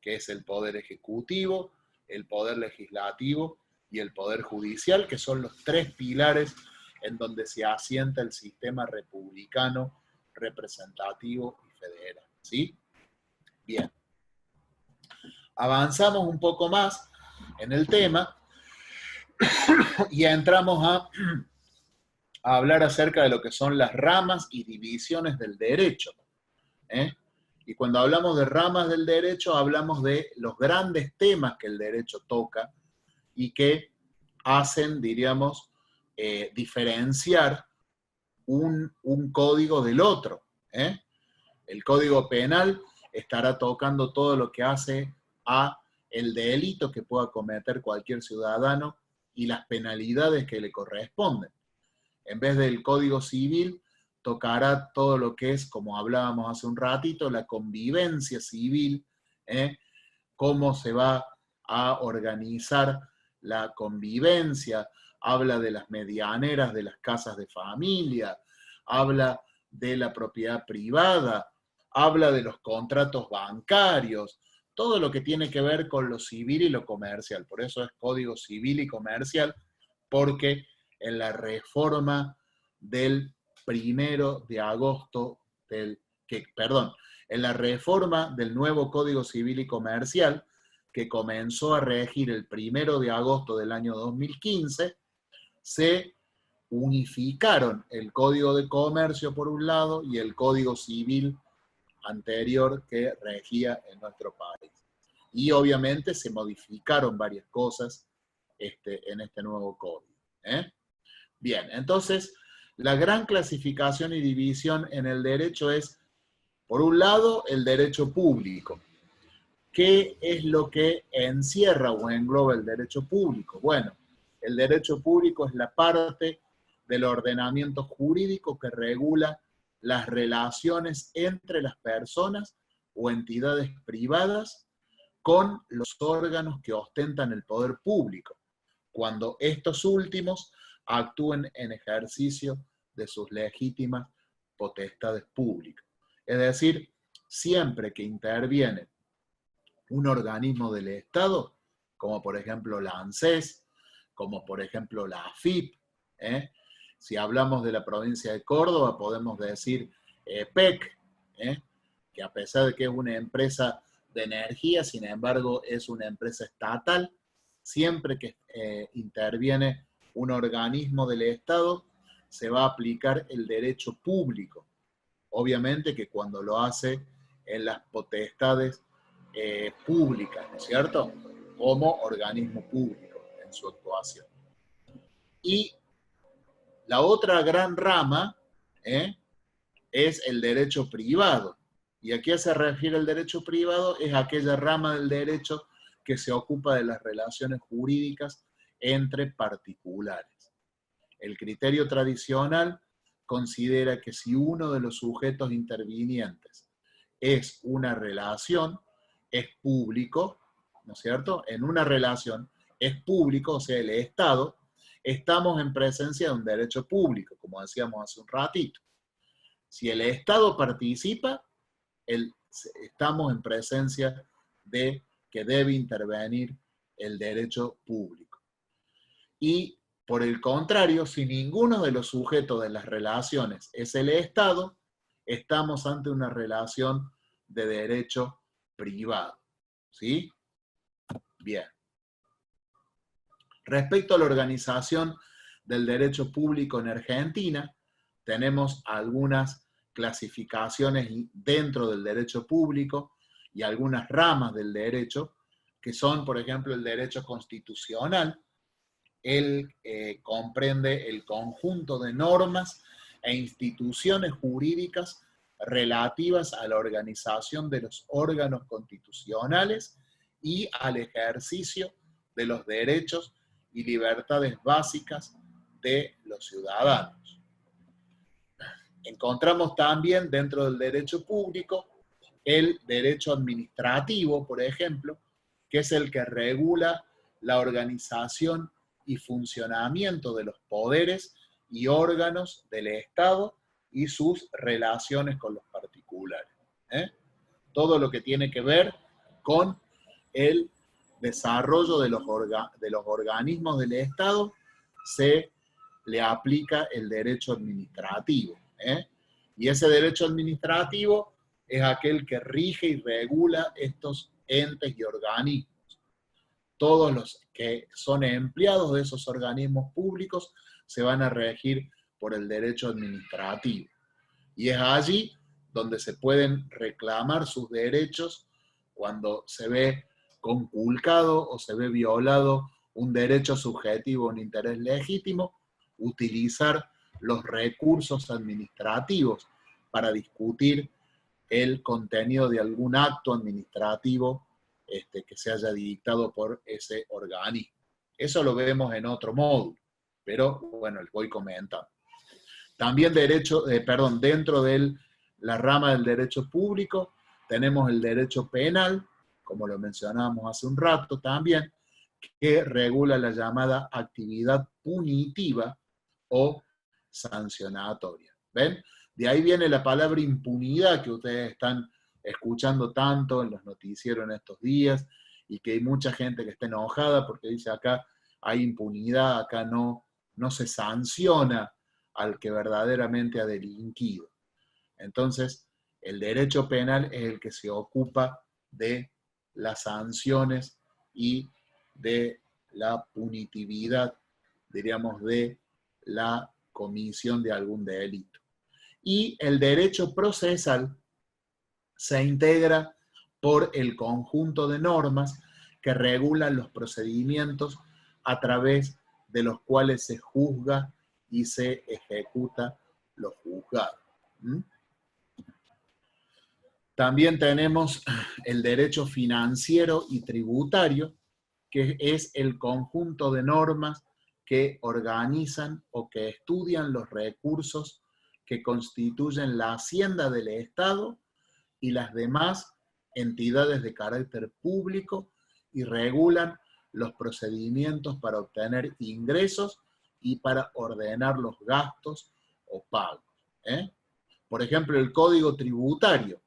que es el poder ejecutivo, el poder legislativo y el poder judicial, que son los tres pilares en donde se asienta el sistema republicano, representativo y federal. ¿Sí? Bien. Avanzamos un poco más en el tema y entramos a hablar acerca de lo que son las ramas y divisiones del derecho. Y cuando hablamos de ramas del derecho, hablamos de los grandes temas que el derecho toca y que hacen, diríamos, diferenciar un código del otro. El Código Penal estará tocando todo lo que hace a el delito que pueda cometer cualquier ciudadano y las penalidades que le corresponden. En vez del Código Civil, tocará todo lo que es, como hablábamos hace un ratito, la convivencia civil, cómo se va a organizar la convivencia, habla de las medianeras de las casas de familia, habla de la propiedad privada, habla de los contratos bancarios, todo lo que tiene que ver con lo civil y lo comercial. Por eso es Código Civil y Comercial, porque en la reforma del 1 de agosto en la reforma del nuevo Código Civil y Comercial, que comenzó a regir el 1 de agosto del año 2015, se unificaron el Código de Comercio por un lado y el Código Civil anterior que regía en nuestro país. Y obviamente se modificaron varias cosas en este nuevo código. Bien, entonces la gran clasificación y división en el derecho es, por un lado, el derecho público. ¿Qué es lo que encierra o engloba el derecho público? Bueno, el derecho público es la parte del ordenamiento jurídico que regula las relaciones entre las personas o entidades privadas con los órganos que ostentan el poder público, cuando estos últimos actúen en ejercicio de sus legítimas potestades públicas. Es decir, siempre que interviene un organismo del Estado, como por ejemplo la ANSES, como por ejemplo la AFIP, ¿eh? Si hablamos de la provincia de Córdoba, podemos decir PEC, que a pesar de que es una empresa de energía, sin embargo es una empresa estatal. Siempre que interviene un organismo del Estado, se va a aplicar el derecho público. Obviamente que cuando lo hace en las potestades públicas, ¿no es cierto? Como organismo público en su actuación. Y la otra gran rama es el derecho privado. ¿Y a qué se refiere el derecho privado? Es aquella rama del derecho que se ocupa de las relaciones jurídicas entre particulares. El criterio tradicional considera que si uno de los sujetos intervinientes es una relación, es público, ¿no es cierto? En una relación es público, o sea, el Estado, estamos en presencia de un derecho público, como decíamos hace un ratito. Si el Estado participa, estamos en presencia de que debe intervenir el derecho público. Y por el contrario, si ninguno de los sujetos de las relaciones es el Estado, estamos ante una relación de derecho privado. ¿Sí? Bien. Respecto a la organización del derecho público en Argentina, tenemos algunas clasificaciones dentro del derecho público y algunas ramas del derecho, que son, por ejemplo, el derecho constitucional. Él comprende el conjunto de normas e instituciones jurídicas relativas a la organización de los órganos constitucionales y al ejercicio de los derechos y libertades básicas de los ciudadanos. Encontramos también dentro del derecho público el derecho administrativo, por ejemplo, que es el que regula la organización y funcionamiento de los poderes y órganos del Estado y sus relaciones con los particulares. Todo lo que tiene que ver con el desarrollo de los organismos del Estado se le aplica el derecho administrativo. Y ese derecho administrativo es aquel que rige y regula estos entes y organismos. Todos los que son empleados de esos organismos públicos se van a regir por el derecho administrativo. Y es allí donde se pueden reclamar sus derechos cuando se ve conculcado o se ve violado un derecho subjetivo, un interés legítimo, utilizar los recursos administrativos para discutir el contenido de algún acto administrativo que se haya dictado por ese organismo. Eso lo vemos en otro módulo, pero bueno, les voy comentando. También dentro de la rama del derecho público tenemos el derecho penal, como lo mencionábamos hace un rato también, que regula la llamada actividad punitiva o sancionatoria. ¿Ven? De ahí viene la palabra impunidad que ustedes están escuchando tanto en los noticieros en estos días y que hay mucha gente que está enojada porque dice acá hay impunidad, acá no se sanciona al que verdaderamente ha delinquido. Entonces, el derecho penal es el que se ocupa de las sanciones y de la punitividad, diríamos, de la comisión de algún delito. Y el derecho procesal se integra por el conjunto de normas que regulan los procedimientos a través de los cuales se juzga y se ejecuta lo juzgado. También tenemos el derecho financiero y tributario, que es el conjunto de normas que organizan o que estudian los recursos que constituyen la hacienda del Estado y las demás entidades de carácter público y regulan los procedimientos para obtener ingresos y para ordenar los gastos o pagos. ¿Eh? Por ejemplo, el Código Tributario,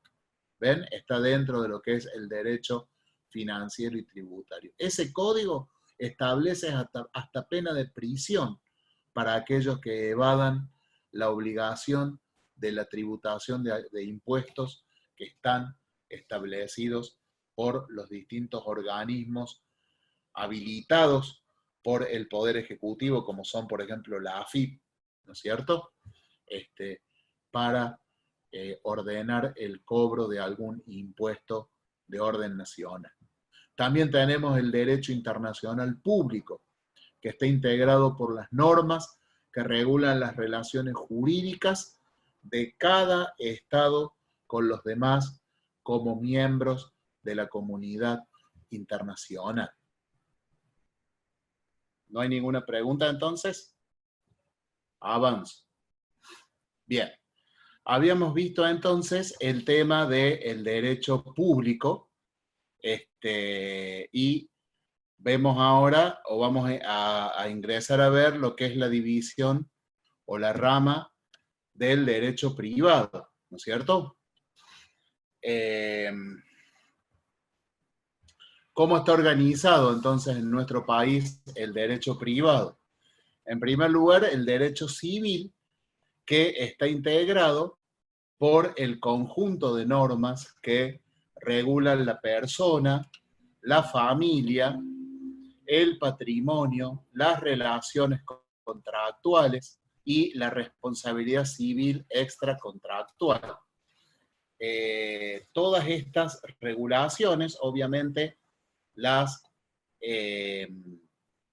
¿ven? Está dentro de lo que es el derecho financiero y tributario. Ese código establece hasta pena de prisión para aquellos que evadan la obligación de la tributación de impuestos que están establecidos por los distintos organismos habilitados por el Poder Ejecutivo, como son, por ejemplo, la AFIP, ¿no es cierto? Para ordenar el cobro de algún impuesto de orden nacional. También tenemos el derecho internacional público, que está integrado por las normas que regulan las relaciones jurídicas de cada Estado con los demás como miembros de la comunidad internacional. ¿No hay ninguna pregunta entonces? Avanzo. Bien. Habíamos visto entonces el tema del derecho público, y vemos ahora, o vamos a ingresar a ver lo que es la división o la rama del derecho privado, ¿no es cierto? ¿Cómo está organizado entonces en nuestro país el derecho privado? En primer lugar, el derecho civil, que está integrado por el conjunto de normas que regulan la persona, la familia, el patrimonio, las relaciones contractuales y la responsabilidad civil extracontractual. Todas estas regulaciones, obviamente, las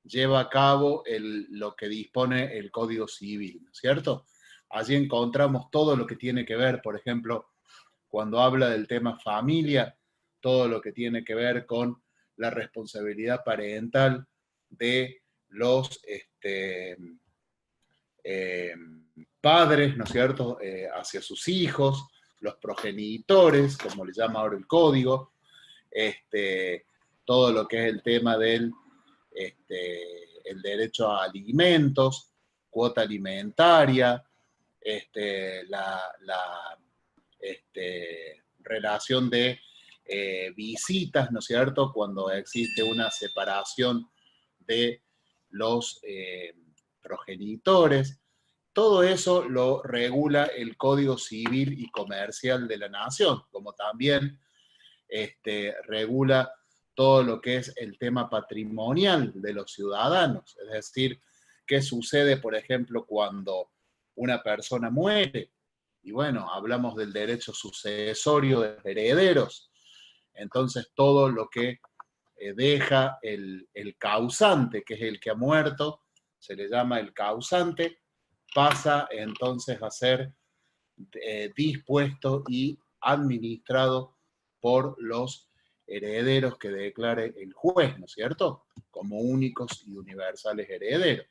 lleva a cabo lo que dispone el Código Civil, ¿no es cierto? Allí encontramos todo lo que tiene que ver, por ejemplo, cuando habla del tema familia, todo lo que tiene que ver con la responsabilidad parental de los padres, ¿no es cierto?, hacia sus hijos, los progenitores, como le llama ahora el código, todo lo que es el tema del el derecho a alimentos, cuota alimentaria, la relación de visitas, ¿no es cierto?, cuando existe una separación de los progenitores. Todo eso lo regula el Código Civil y Comercial de la Nación, como también regula todo lo que es el tema patrimonial de los ciudadanos, es decir, qué sucede, por ejemplo, cuando una persona muere, y bueno, hablamos del derecho sucesorio de herederos, entonces todo lo que deja el causante, que es el que ha muerto, se le llama el causante, pasa entonces a ser dispuesto y administrado por los herederos que declare el juez, ¿no es cierto?, como únicos y universales herederos,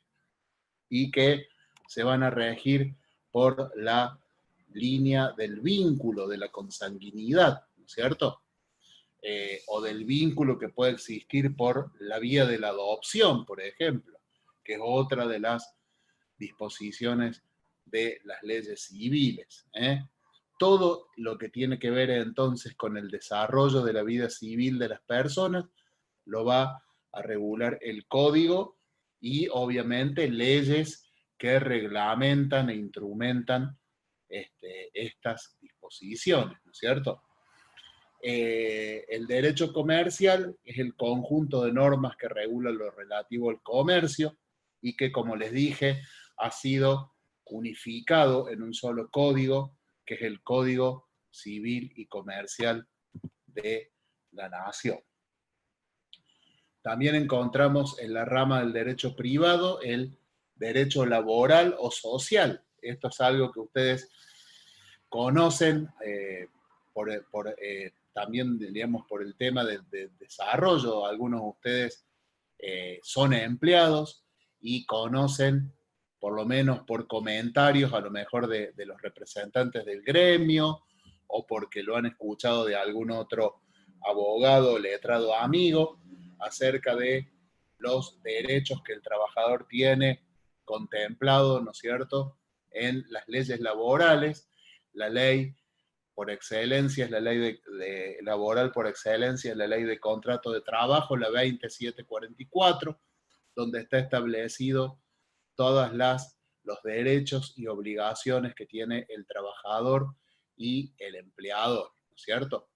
y que se van a regir por la línea del vínculo, de la consanguinidad, ¿no es cierto?, o del vínculo que puede existir por la vía de la adopción, por ejemplo, que es otra de las disposiciones de las leyes civiles. Todo lo que tiene que ver entonces con el desarrollo de la vida civil de las personas lo va a regular el código y obviamente leyes que reglamentan e instrumentan estas disposiciones, ¿no es cierto? El derecho comercial es el conjunto de normas que regulan lo relativo al comercio y que, como les dije, ha sido unificado en un solo código, que es el Código Civil y Comercial de la Nación. También encontramos en la rama del derecho privado el derecho laboral o social. Esto es algo que ustedes conocen también, diríamos, por el tema de desarrollo. Algunos de ustedes son empleados y conocen, por lo menos por comentarios, a lo mejor de los representantes del gremio, o porque lo han escuchado de algún otro abogado, letrado, amigo, acerca de los derechos que el trabajador tiene contemplado, ¿no es cierto?, en las leyes laborales. La ley por excelencia es la ley laboral por excelencia, es la ley de contrato de trabajo, la 2744, donde está establecido todos los derechos y obligaciones que tiene el trabajador y el empleador, ¿no es cierto?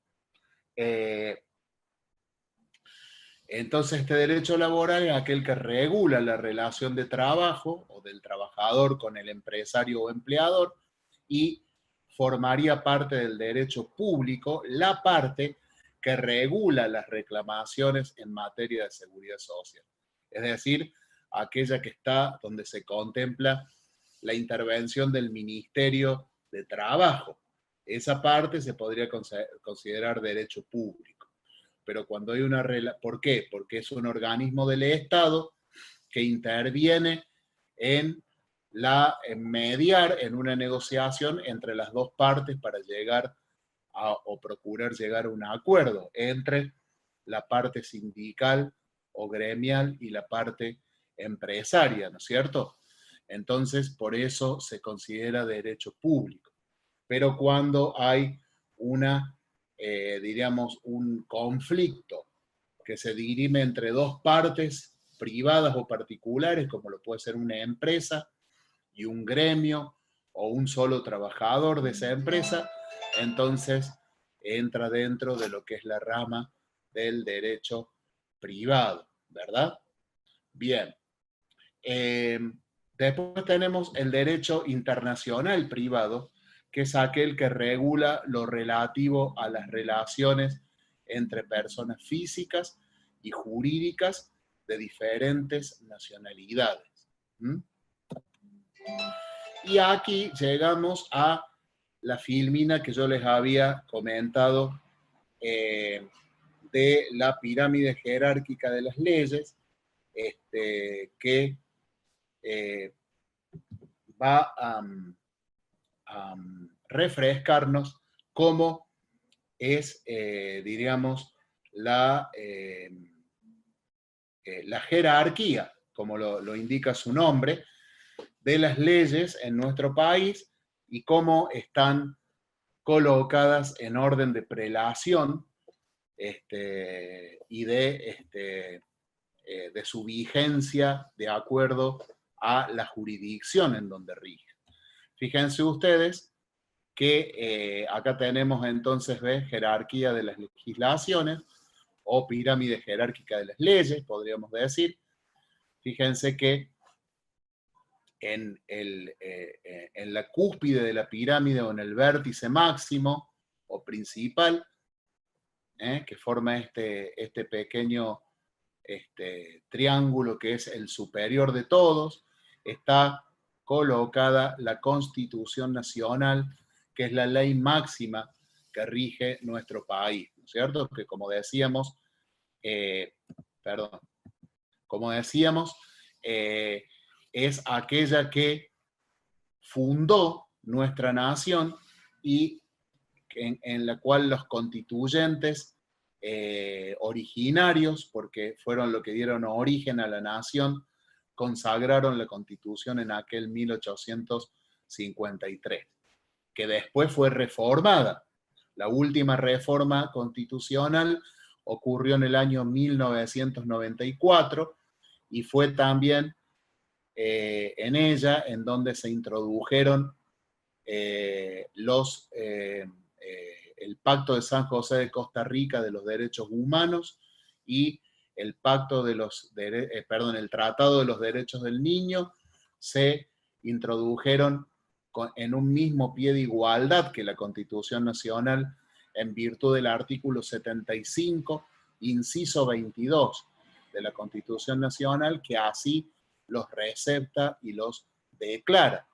Entonces, este derecho laboral es aquel que regula la relación de trabajo o del trabajador con el empresario o empleador y formaría parte del derecho público la parte que regula las reclamaciones en materia de seguridad social. Es decir, aquella que está donde se contempla la intervención del Ministerio de Trabajo. Esa parte se podría considerar derecho público. Pero cuando hay una relación, ¿por qué? Porque es un organismo del Estado que interviene en mediar en una negociación entre las dos partes para llegar o procurar llegar a un acuerdo entre la parte sindical o gremial y la parte empresaria, ¿no es cierto? Entonces, por eso se considera derecho público. Pero cuando hay diríamos, un conflicto que se dirime entre dos partes privadas o particulares, como lo puede ser una empresa y un gremio o un solo trabajador de esa empresa, entonces entra dentro de lo que es la rama del derecho privado, ¿verdad? Bien. Después tenemos el derecho internacional privado, que es aquel que regula lo relativo a las relaciones entre personas físicas y jurídicas de diferentes nacionalidades. ¿Mm? Y aquí llegamos a la filmina que yo les había comentado de la pirámide jerárquica de las leyes, que va a refrescarnos cómo es, diríamos, la jerarquía, como lo indica su nombre, de las leyes en nuestro país y cómo están colocadas en orden de prelación y de su vigencia de acuerdo a la jurisdicción en donde rige. Fíjense ustedes que acá tenemos entonces jerarquía de las legislaciones o pirámide jerárquica de las leyes, podríamos decir. Fíjense que en la cúspide de la pirámide o en el vértice máximo o principal, que forma este pequeño triángulo que es el superior de todos, está colocada la Constitución Nacional, que es la ley máxima que rige nuestro país, ¿no es cierto? Que como decíamos, es aquella que fundó nuestra nación y en la cual los constituyentes originarios, porque fueron los que dieron origen a la nación, consagraron la Constitución en aquel 1853, que después fue reformada. La última reforma constitucional ocurrió en el año 1994 y fue también en ella en donde se introdujeron el Pacto de San José de Costa Rica de los Derechos Humanos y el Tratado de los Derechos del Niño, se introdujeron en un mismo pie de igualdad que la Constitución Nacional en virtud del artículo 75, inciso 22 de la Constitución Nacional, que así los recepta y los declara.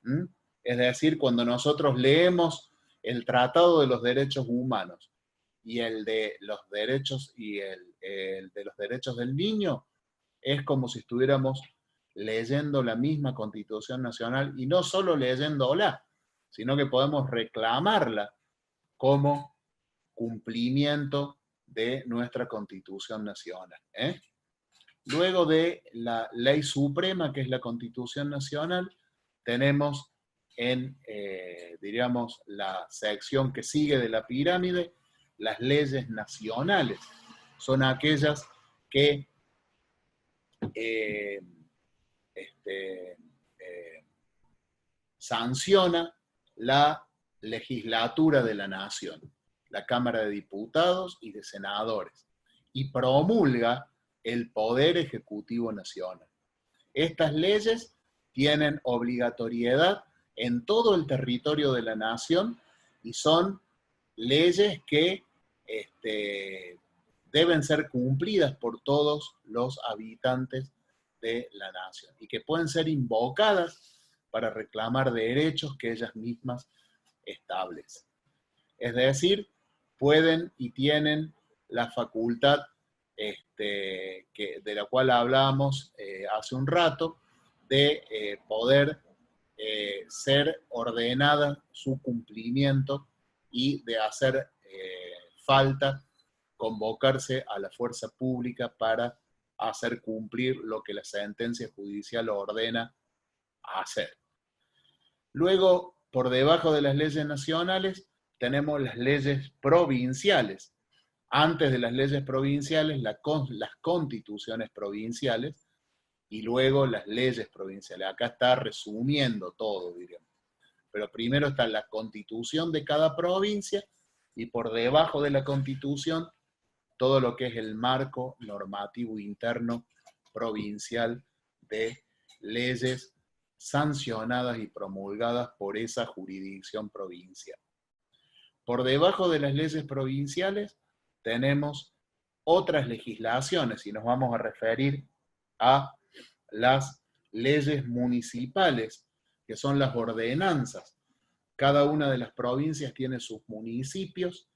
¿Mm? Es decir, cuando nosotros leemos el Tratado de los Derechos Humanos y el de los derechos y el de los derechos del niño, es como si estuviéramos leyendo la misma Constitución Nacional y no solo leyéndola, sino que podemos reclamarla como cumplimiento de nuestra Constitución Nacional. Luego de la ley suprema, que es la Constitución Nacional, tenemos diríamos, la sección que sigue de la pirámide, las leyes nacionales. Son aquellas que sanciona la legislatura de la nación, la Cámara de Diputados y de Senadores, y promulga el Poder Ejecutivo Nacional. Estas leyes tienen obligatoriedad en todo el territorio de la nación y son leyes que deben ser cumplidas por todos los habitantes de la nación y que pueden ser invocadas para reclamar derechos que ellas mismas establecen. Es decir, pueden y tienen la facultad de la cual hablábamos hace un rato, de poder ser ordenada su cumplimiento y de hacer falta convocarse a la fuerza pública para hacer cumplir lo que la sentencia judicial ordena hacer. Luego, por debajo de las leyes nacionales, tenemos las leyes provinciales. Antes de las leyes provinciales, las constituciones provinciales, y luego las leyes provinciales. Acá está resumiendo todo, diríamos. Pero primero está la constitución de cada provincia, y por debajo de la constitución, todo lo que es el marco normativo interno provincial de leyes sancionadas y promulgadas por esa jurisdicción provincial. Por debajo de las leyes provinciales tenemos otras legislaciones, y nos vamos a referir a las leyes municipales, que son las ordenanzas. Cada una de las provincias tiene sus municipios,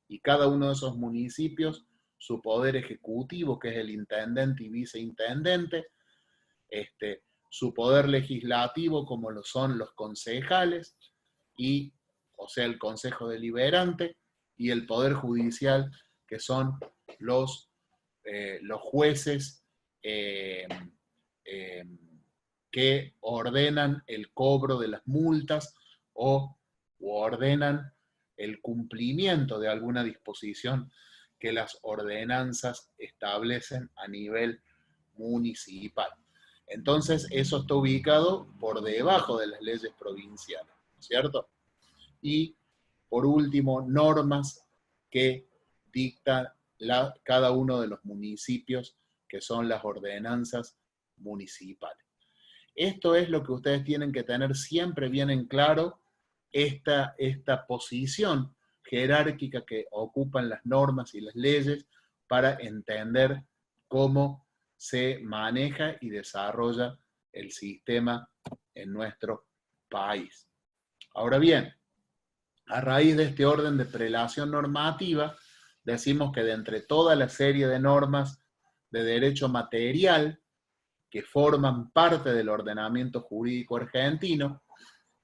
y cada uno de esos municipios su poder ejecutivo, que es el intendente y viceintendente, su poder legislativo, como lo son los concejales, o sea, el Consejo Deliberante, y el poder judicial, que son los jueces que ordenan el cobro de las multas o ordenan el cumplimiento de alguna disposición que las ordenanzas establecen a nivel municipal. Entonces, eso está ubicado por debajo de las leyes provinciales, ¿cierto? Y, por último, normas que dicta cada uno de los municipios, que son las ordenanzas municipales. Esto es lo que ustedes tienen que tener siempre bien en claro, esta posición jerárquica que ocupan las normas y las leyes para entender cómo se maneja y desarrolla el sistema en nuestro país. Ahora bien, a raíz de este orden de prelación normativa, decimos que de entre toda la serie de normas de derecho material que forman parte del ordenamiento jurídico argentino,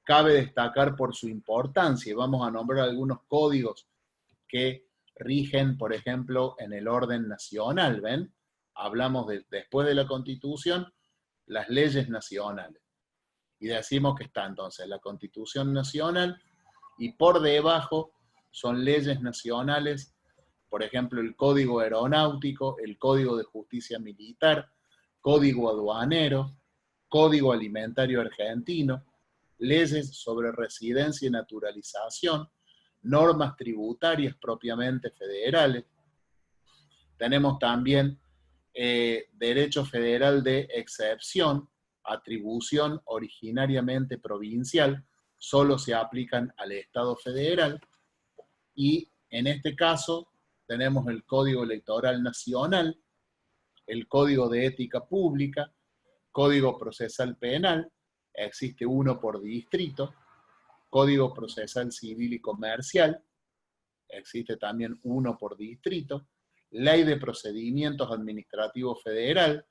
cabe destacar por su importancia, y vamos a nombrar algunos códigos que rigen, por ejemplo, en el orden nacional, ¿ven? Hablamos después de la Constitución, las leyes nacionales. Y decimos que está entonces la Constitución Nacional, y por debajo son leyes nacionales, por ejemplo, el Código Aeronáutico, el Código de Justicia Militar, Código Aduanero, Código Alimentario Argentino, leyes sobre residencia y naturalización, normas tributarias propiamente federales. Tenemos también derecho federal de excepción, atribución originariamente provincial, solo se aplican al Estado federal, y en este caso tenemos el Código Electoral Nacional, el Código de Ética Pública, Código Procesal Penal, existe uno por distrito, Código Procesal Civil y Comercial, existe también uno por distrito, Ley de Procedimientos Administrativos Federal,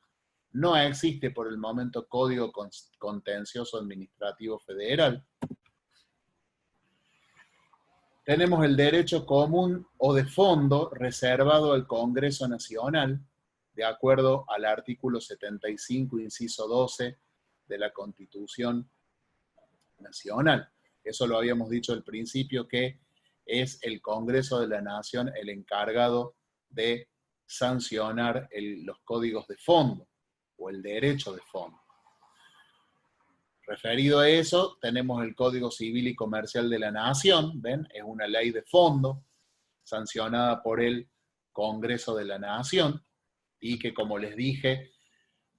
no existe por el momento Código Contencioso Administrativo Federal. Tenemos el derecho común o de fondo reservado al Congreso Nacional, de acuerdo al artículo 75, inciso 12 de la Constitución Nacional. Eso lo habíamos dicho al principio, que es el Congreso de la Nación el encargado de sancionar los códigos de fondo o el derecho de fondo. Referido a eso, tenemos el Código Civil y Comercial de la Nación, ¿ven? Es una ley de fondo sancionada por el Congreso de la Nación y que, como les dije,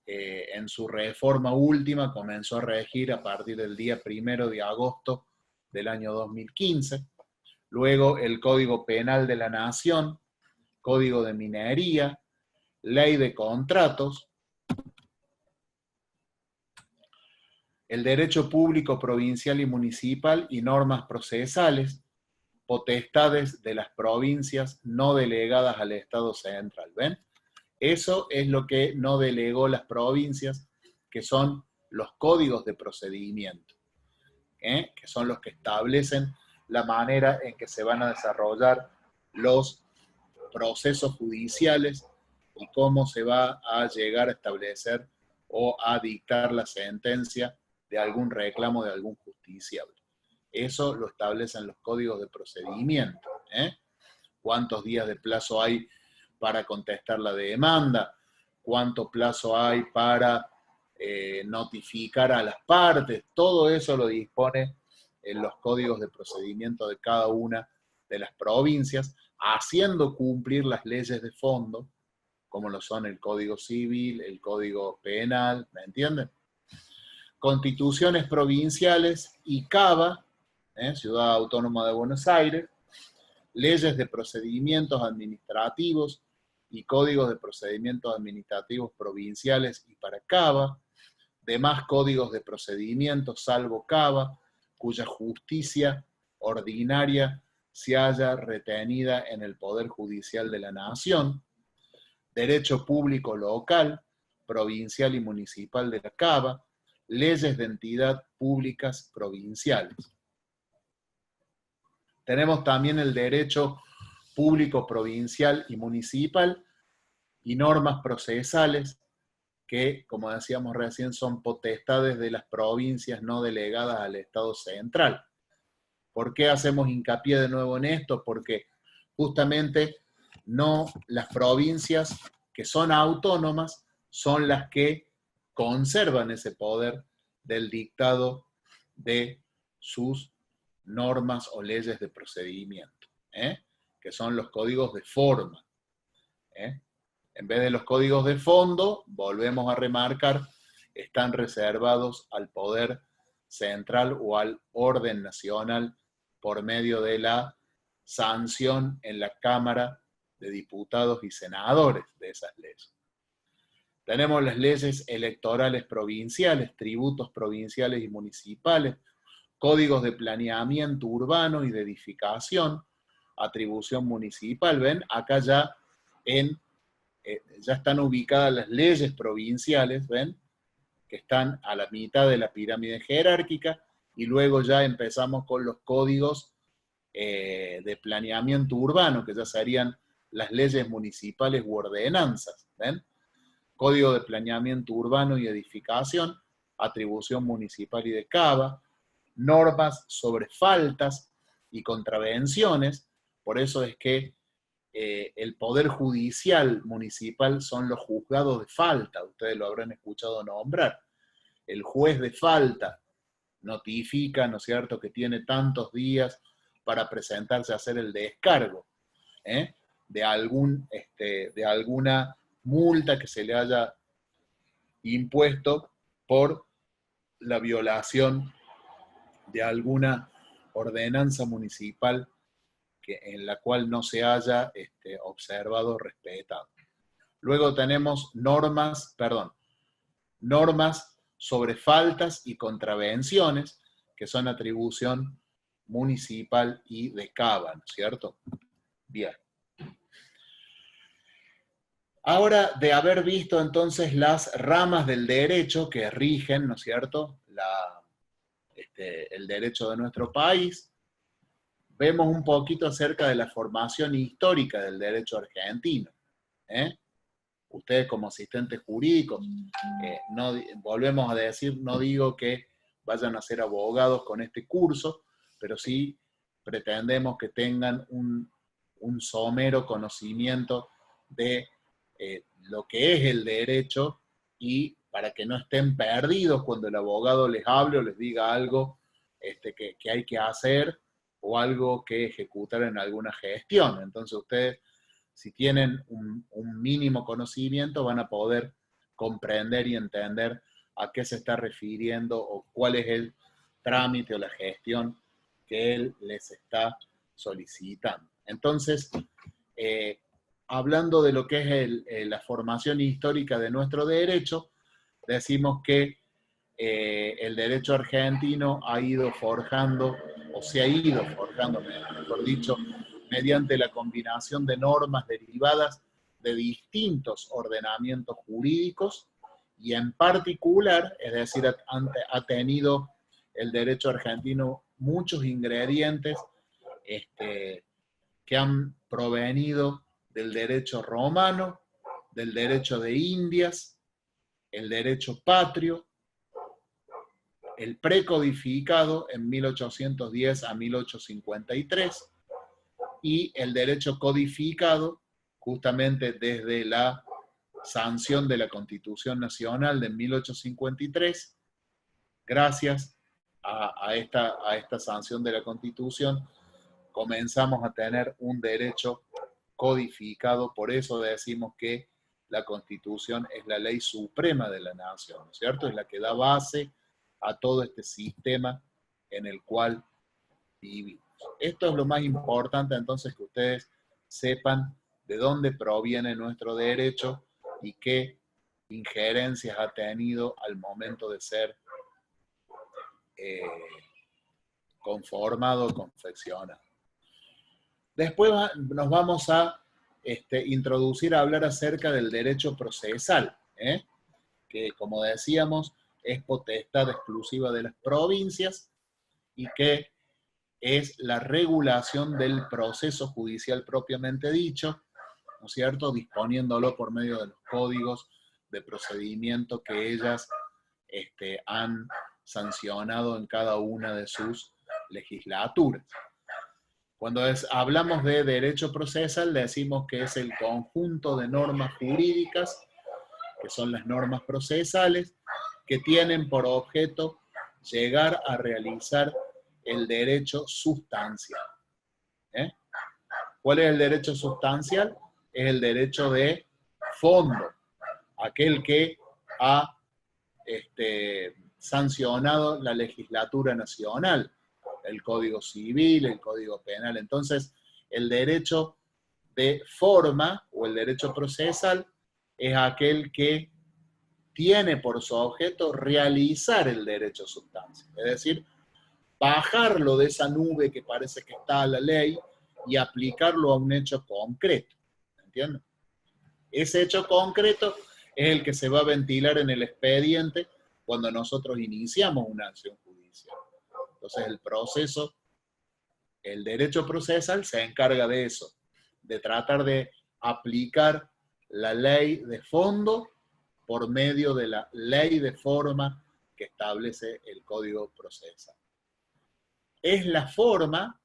en su reforma última comenzó a regir a partir del día 1 de agosto del año 2015. Luego el Código Penal de la Nación, Código de Minería, Ley de Contratos, el derecho público provincial y municipal y normas procesales, potestades de las provincias no delegadas al Estado central. ¿Ven? Eso es lo que no delegó las provincias, que son los códigos de procedimiento, que son los que establecen la manera en que se van a desarrollar los procesos judiciales y cómo se va a llegar a establecer o a dictar la sentencia de algún reclamo de algún justiciable. Eso lo establecen los códigos de procedimiento. ¿Cuántos días de plazo hay para contestar la demanda? ¿Cuánto plazo hay para notificar a las partes? Todo eso lo dispone en los códigos de procedimiento de cada una de las provincias, haciendo cumplir las leyes de fondo, como lo son el Código Civil, el Código Penal, ¿me entienden? Constituciones provinciales y CABA, Ciudad Autónoma de Buenos Aires, leyes de procedimientos administrativos y códigos de procedimientos administrativos provinciales y para CABA, demás códigos de procedimientos salvo CABA, cuya justicia ordinaria se haya retenida en el Poder Judicial de la Nación, derecho público local, provincial y municipal de la CABA, leyes de entidad públicas provinciales. Tenemos también el derecho público provincial y municipal y normas procesales que, como decíamos recién, son potestades de las provincias no delegadas al Estado central. ¿Por qué hacemos hincapié de nuevo en esto? Porque justamente no las provincias que son autónomas son las que conservan ese poder del dictado de sus normas o leyes de procedimiento, que son los códigos de forma. En vez de los códigos de fondo, volvemos a remarcar, están reservados al poder central o al orden nacional por medio de la sanción en la Cámara de Diputados y Senadores de esas leyes. Tenemos las leyes electorales provinciales, tributos provinciales y municipales, códigos de planeamiento urbano y de edificación, atribución municipal. ¿Ven? Acá ya están ubicadas las leyes provinciales, ¿ven? Que están a la mitad de la pirámide jerárquica, y luego ya empezamos con los códigos de planeamiento urbano, que ya serían las leyes municipales u ordenanzas, ¿ven? Código de planeamiento urbano y edificación, atribución municipal y de CABA, normas sobre faltas y contravenciones, por eso es que el Poder Judicial Municipal son los juzgados de falta, ustedes lo habrán escuchado nombrar. El juez de falta notifica, ¿no es cierto?, que tiene tantos días para presentarse a hacer el descargo de alguna multa que se le haya impuesto por la violación de alguna ordenanza municipal en la cual no se haya observado o respetado. Luego tenemos normas sobre faltas y contravenciones, que son atribución municipal y de CABA, ¿no es cierto? Bien. Ahora, de haber visto entonces las ramas del derecho que rigen, ¿no es cierto?, el derecho de nuestro país, vemos un poquito acerca de la formación histórica del derecho argentino. Ustedes como asistentes jurídicos, no, volvemos a decir, no digo que vayan a ser abogados con este curso, pero sí pretendemos que tengan un somero conocimiento de lo que es el derecho y para que no estén perdidos cuando el abogado les hable o les diga algo que hay que hacer o algo que ejecutar en alguna gestión. Entonces ustedes, si tienen un mínimo conocimiento, van a poder comprender y entender a qué se está refiriendo o cuál es el trámite o la gestión que él les está solicitando. Entonces, hablando de lo que es la formación histórica de nuestro derecho, decimos que el derecho argentino ha ido forjando, o se ha ido forjando, mejor dicho, mediante la combinación de normas derivadas de distintos ordenamientos jurídicos y en particular, es decir, ha tenido el derecho argentino muchos ingredientes que han provenido del derecho romano, del derecho de Indias, el derecho patrio, el precodificado en 1810 a 1853 y el derecho codificado justamente desde la sanción de la Constitución Nacional de 1853. Gracias a esta sanción de la Constitución comenzamos a tener un derecho codificado, por eso decimos que la Constitución es la ley suprema de la nación, ¿no es cierto? Es la que da base a todo este sistema en el cual vivimos. Esto es lo más importante, entonces, que ustedes sepan de dónde proviene nuestro derecho y qué injerencias ha tenido al momento de ser conformado o confeccionado. Después nos vamos a introducir a hablar acerca del derecho procesal, que, como decíamos, es potestad exclusiva de las provincias y que es la regulación del proceso judicial propiamente dicho, ¿no es cierto?, disponiéndolo por medio de los códigos de procedimiento que ellas han sancionado en cada una de sus legislaturas. Cuando hablamos de derecho procesal, decimos que es el conjunto de normas jurídicas, que son las normas procesales, que tienen por objeto llegar a realizar el derecho sustancial. ¿Cuál es el derecho sustancial? Es el derecho de fondo, aquel que ha sancionado la legislatura nacional, el Código Civil, el Código Penal. Entonces, el derecho de forma o el derecho procesal es aquel que tiene por su objeto realizar el derecho sustancial, es decir, bajarlo de esa nube que parece que está a la ley y aplicarlo a un hecho concreto. ¿Entienden? Ese hecho concreto es el que se va a ventilar en el expediente cuando nosotros iniciamos una acción judicial. Entonces el proceso, el derecho procesal se encarga de eso, de tratar de aplicar la ley de fondo por medio de la ley de forma que establece el Código Procesal. Es la forma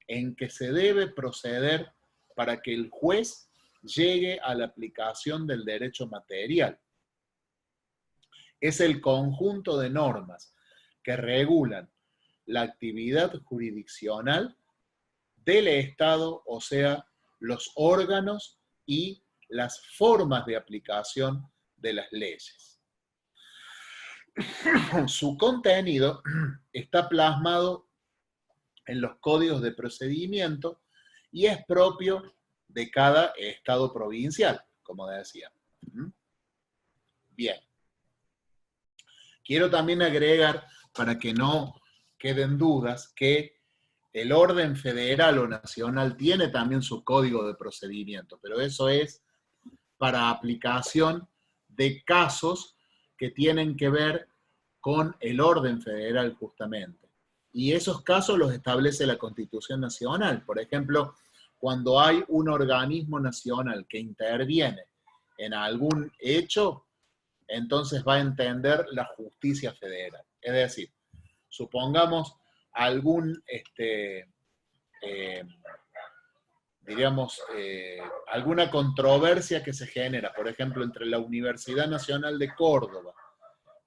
en que se debe proceder para que el juez llegue a la aplicación del derecho material. Es el conjunto de normas que regulan la actividad jurisdiccional del Estado, o sea, los órganos y las formas de aplicación de las leyes. Su contenido está plasmado en los códigos de procedimiento y es propio de cada estado provincial, como decía. Bien. Quiero también agregar, para que no queden dudas, que el orden federal o nacional tiene también su código de procedimiento, pero eso es para aplicación de casos que tienen que ver con el orden federal justamente. Y esos casos los establece la Constitución Nacional. Por ejemplo, cuando hay un organismo nacional que interviene en algún hecho, entonces va a entender la justicia federal. Es decir, supongamos algún, alguna controversia que se genera, por ejemplo, entre la Universidad Nacional de Córdoba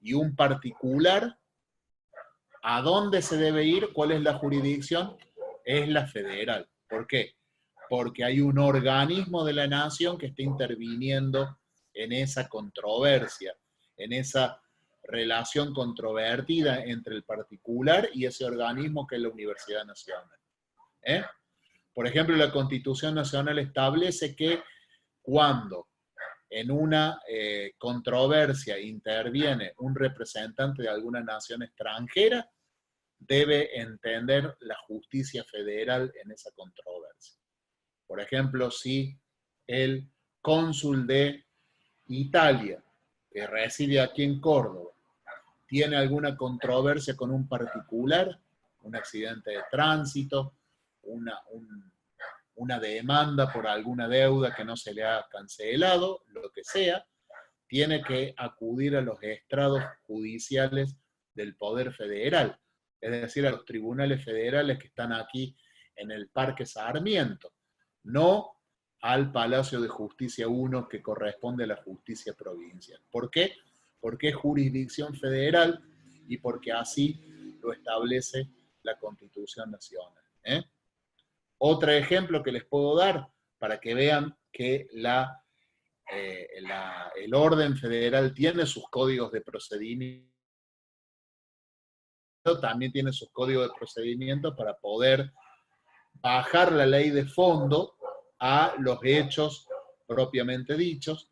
y un particular, ¿a dónde se debe ir? ¿Cuál es la jurisdicción? Es la federal. ¿Por qué? Porque hay un organismo de la nación que está interviniendo en esa controversia, en esa relación controvertida entre el particular y ese organismo que es la Universidad Nacional. ¿Eh? Por ejemplo, la Constitución Nacional establece que cuando en una controversia interviene un representante de alguna nación extranjera, debe entender la justicia federal en esa controversia. Por ejemplo, si el cónsul de Italia, que reside aquí en Córdoba, tiene alguna controversia con un particular, un accidente de tránsito, una demanda por alguna deuda que no se le ha cancelado, lo que sea, tiene que acudir a los estrados judiciales del Poder Federal, es decir, a los tribunales federales que están aquí en el Parque Sarmiento, no al Palacio de Justicia 1 que corresponde a la justicia provincial. ¿Por qué? Porque es jurisdicción federal y porque así lo establece la Constitución Nacional. Otro ejemplo que les puedo dar para que vean que el orden federal tiene sus códigos de procedimiento, también tiene sus códigos de procedimiento para poder bajar la ley de fondo a los hechos propiamente dichos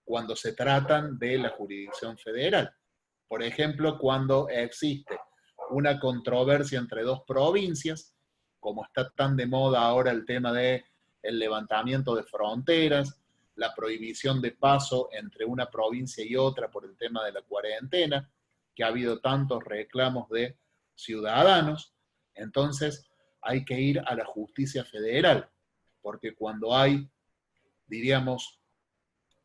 cuando se tratan de la jurisdicción federal. Por ejemplo, cuando existe una controversia entre dos provincias, como está tan de moda ahora el tema del levantamiento de fronteras, la prohibición de paso entre una provincia y otra por el tema de la cuarentena, que ha habido tantos reclamos de ciudadanos, entonces hay que ir a la justicia federal, porque cuando hay, diríamos,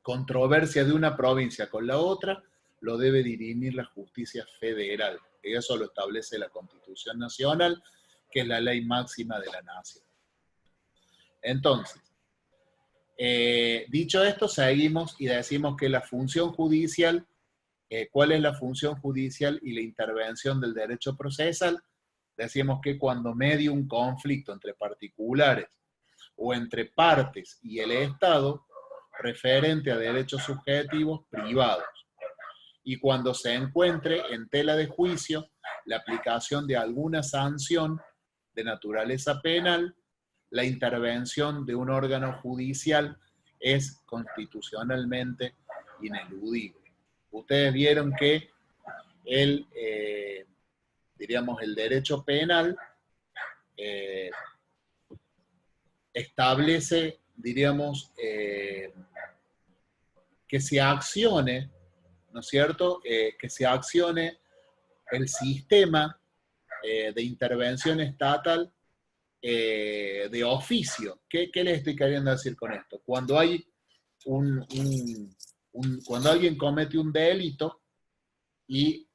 controversia de una provincia con la otra, lo debe dirimir la justicia federal. Y eso lo establece la Constitución Nacional, que es la ley máxima de la nación. Entonces, dicho esto, seguimos y decimos que la función judicial, ¿cuál es la función judicial y la intervención del derecho procesal? Decimos que cuando media un conflicto entre particulares o entre partes y el Estado, referente a derechos subjetivos privados, y cuando se encuentre en tela de juicio la aplicación de alguna sanción de naturaleza penal, la intervención de un órgano judicial es constitucionalmente ineludible. Ustedes vieron que el derecho penal establece, que se accione, ¿no es cierto?, que se accione el sistema de intervención estatal de oficio. ¿Qué les estoy queriendo decir con esto? Cuando hay cuando alguien comete un delito y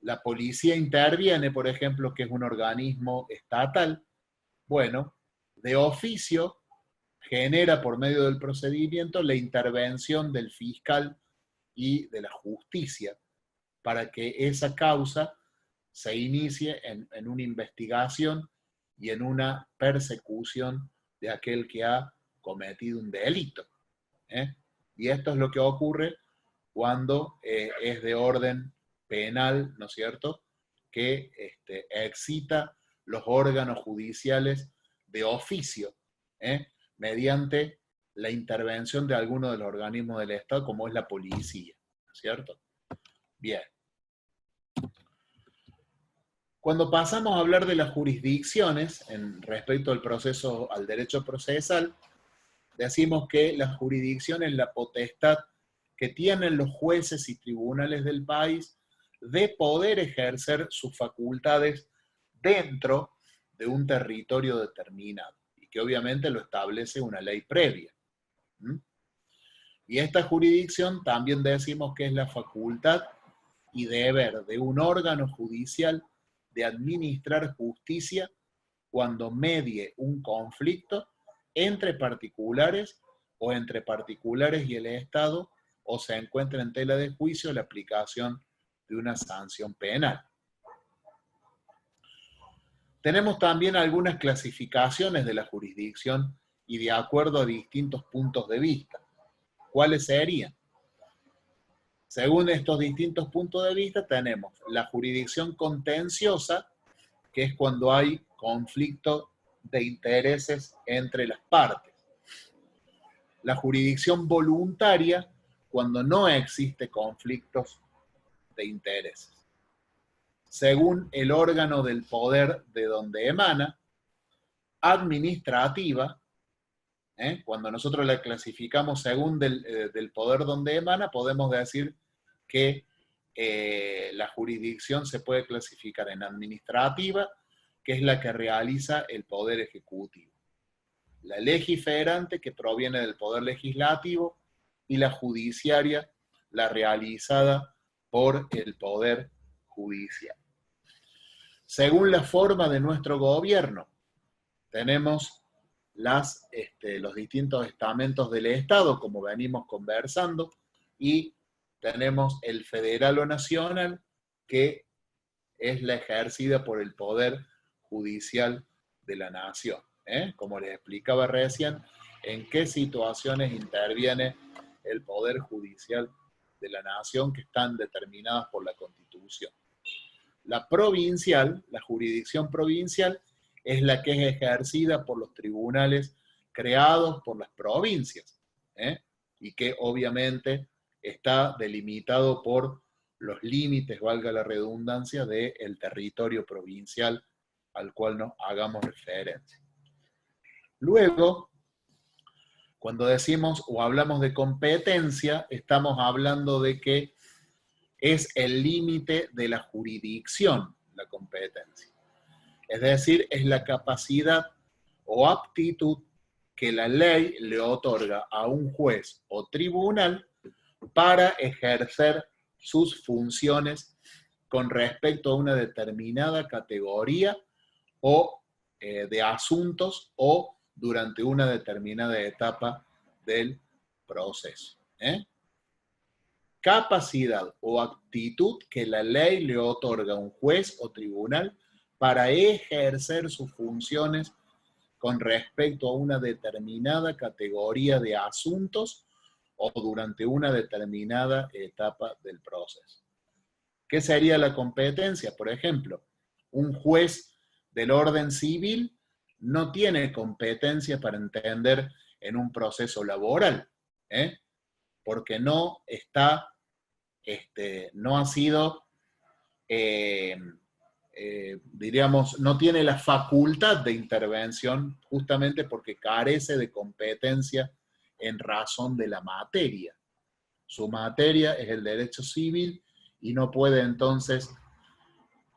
la policía interviene, por ejemplo, que es un organismo estatal, bueno, de oficio genera por medio del procedimiento la intervención del fiscal y de la justicia para que esa causa se inicie en una investigación y en una persecución de aquel que ha cometido un delito. Y esto es lo que ocurre cuando es de orden penal, ¿no es cierto?, que excita los órganos judiciales de oficio, mediante la intervención de alguno de los organismos del Estado, como es la policía, ¿no es cierto? Bien. Cuando pasamos a hablar de las jurisdicciones, en respecto al proceso, al derecho procesal, decimos que la jurisdicción es la potestad que tienen los jueces y tribunales del país de poder ejercer sus facultades dentro de un territorio determinado, y que obviamente lo establece una ley previa. ¿Mm? Y esta jurisdicción también decimos que es la facultad y deber de un órgano judicial de administrar justicia cuando medie un conflicto entre particulares o entre particulares y el Estado, o se encuentra en tela de juicio la aplicación de una sanción penal. Tenemos también algunas clasificaciones de la jurisdicción y de acuerdo a distintos puntos de vista. ¿Cuáles serían? Según estos distintos puntos de vista, tenemos la jurisdicción contenciosa, que es cuando hay conflicto de intereses entre las partes. La jurisdicción voluntaria, cuando no existe conflictos de intereses. Según el órgano del poder de donde emana. Administrativa, cuando nosotros la clasificamos según del poder donde emana, podemos decir que la jurisdicción se puede clasificar en administrativa, que es la que realiza el poder ejecutivo, la legiferante, que proviene del poder legislativo, y la judiciaria, la realizada por el poder judicial. Según la forma de nuestro gobierno, tenemos los distintos estamentos del Estado, como venimos conversando, y tenemos el federal o nacional, que es la ejercida por el Poder Judicial de la Nación. Como les explicaba recién, en qué situaciones interviene el Poder Judicial de la Nación, que están determinadas por la Constitución. La provincial, la jurisdicción provincial, es la que es ejercida por los tribunales creados por las provincias, y que obviamente está delimitado por los límites, valga la redundancia, del territorio provincial al cual nos hagamos referencia. Luego, cuando decimos o hablamos de competencia, estamos hablando de que es el límite de la jurisdicción, la competencia. Es decir, es la capacidad o aptitud que la ley le otorga a un juez o tribunal para ejercer sus funciones con respecto a una determinada categoría o de asuntos o durante una determinada etapa del proceso. Capacidad o aptitud que la ley le otorga a un juez o tribunal para ejercer sus funciones con respecto a una determinada categoría de asuntos o durante una determinada etapa del proceso. ¿Qué sería la competencia? Por ejemplo, un juez del orden civil no tiene competencia para entender en un proceso laboral, porque no está, no ha sido, diríamos, no tiene la facultad de intervención justamente porque carece de competencia en razón de la materia. Su materia es el derecho civil y no puede entonces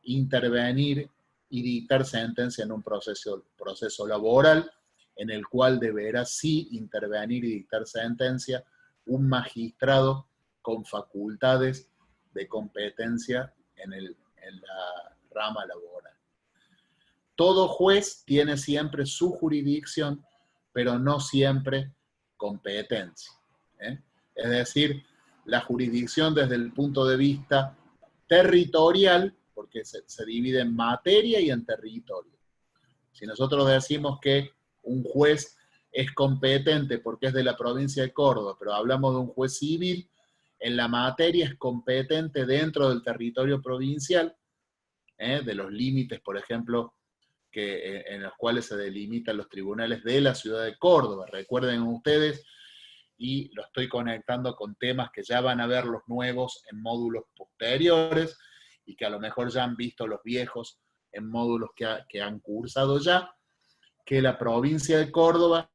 intervenir y dictar sentencia en un proceso laboral en el cual deberá sí intervenir y dictar sentencia un magistrado con facultades de competencia en la rama laboral. Todo juez tiene siempre su jurisdicción, pero no siempre competencia. Es decir, la jurisdicción desde el punto de vista territorial, porque se divide en materia y en territorio. Si nosotros decimos que un juez es competente porque es de la provincia de Córdoba, pero hablamos de un juez civil, en la materia es competente dentro del territorio provincial, de los límites, por ejemplo, en los cuales se delimitan los tribunales de la ciudad de Córdoba. Recuerden ustedes, y lo estoy conectando con temas que ya van a ver los nuevos en módulos posteriores y que a lo mejor ya han visto los viejos en módulos que han cursado ya, que la provincia de Córdoba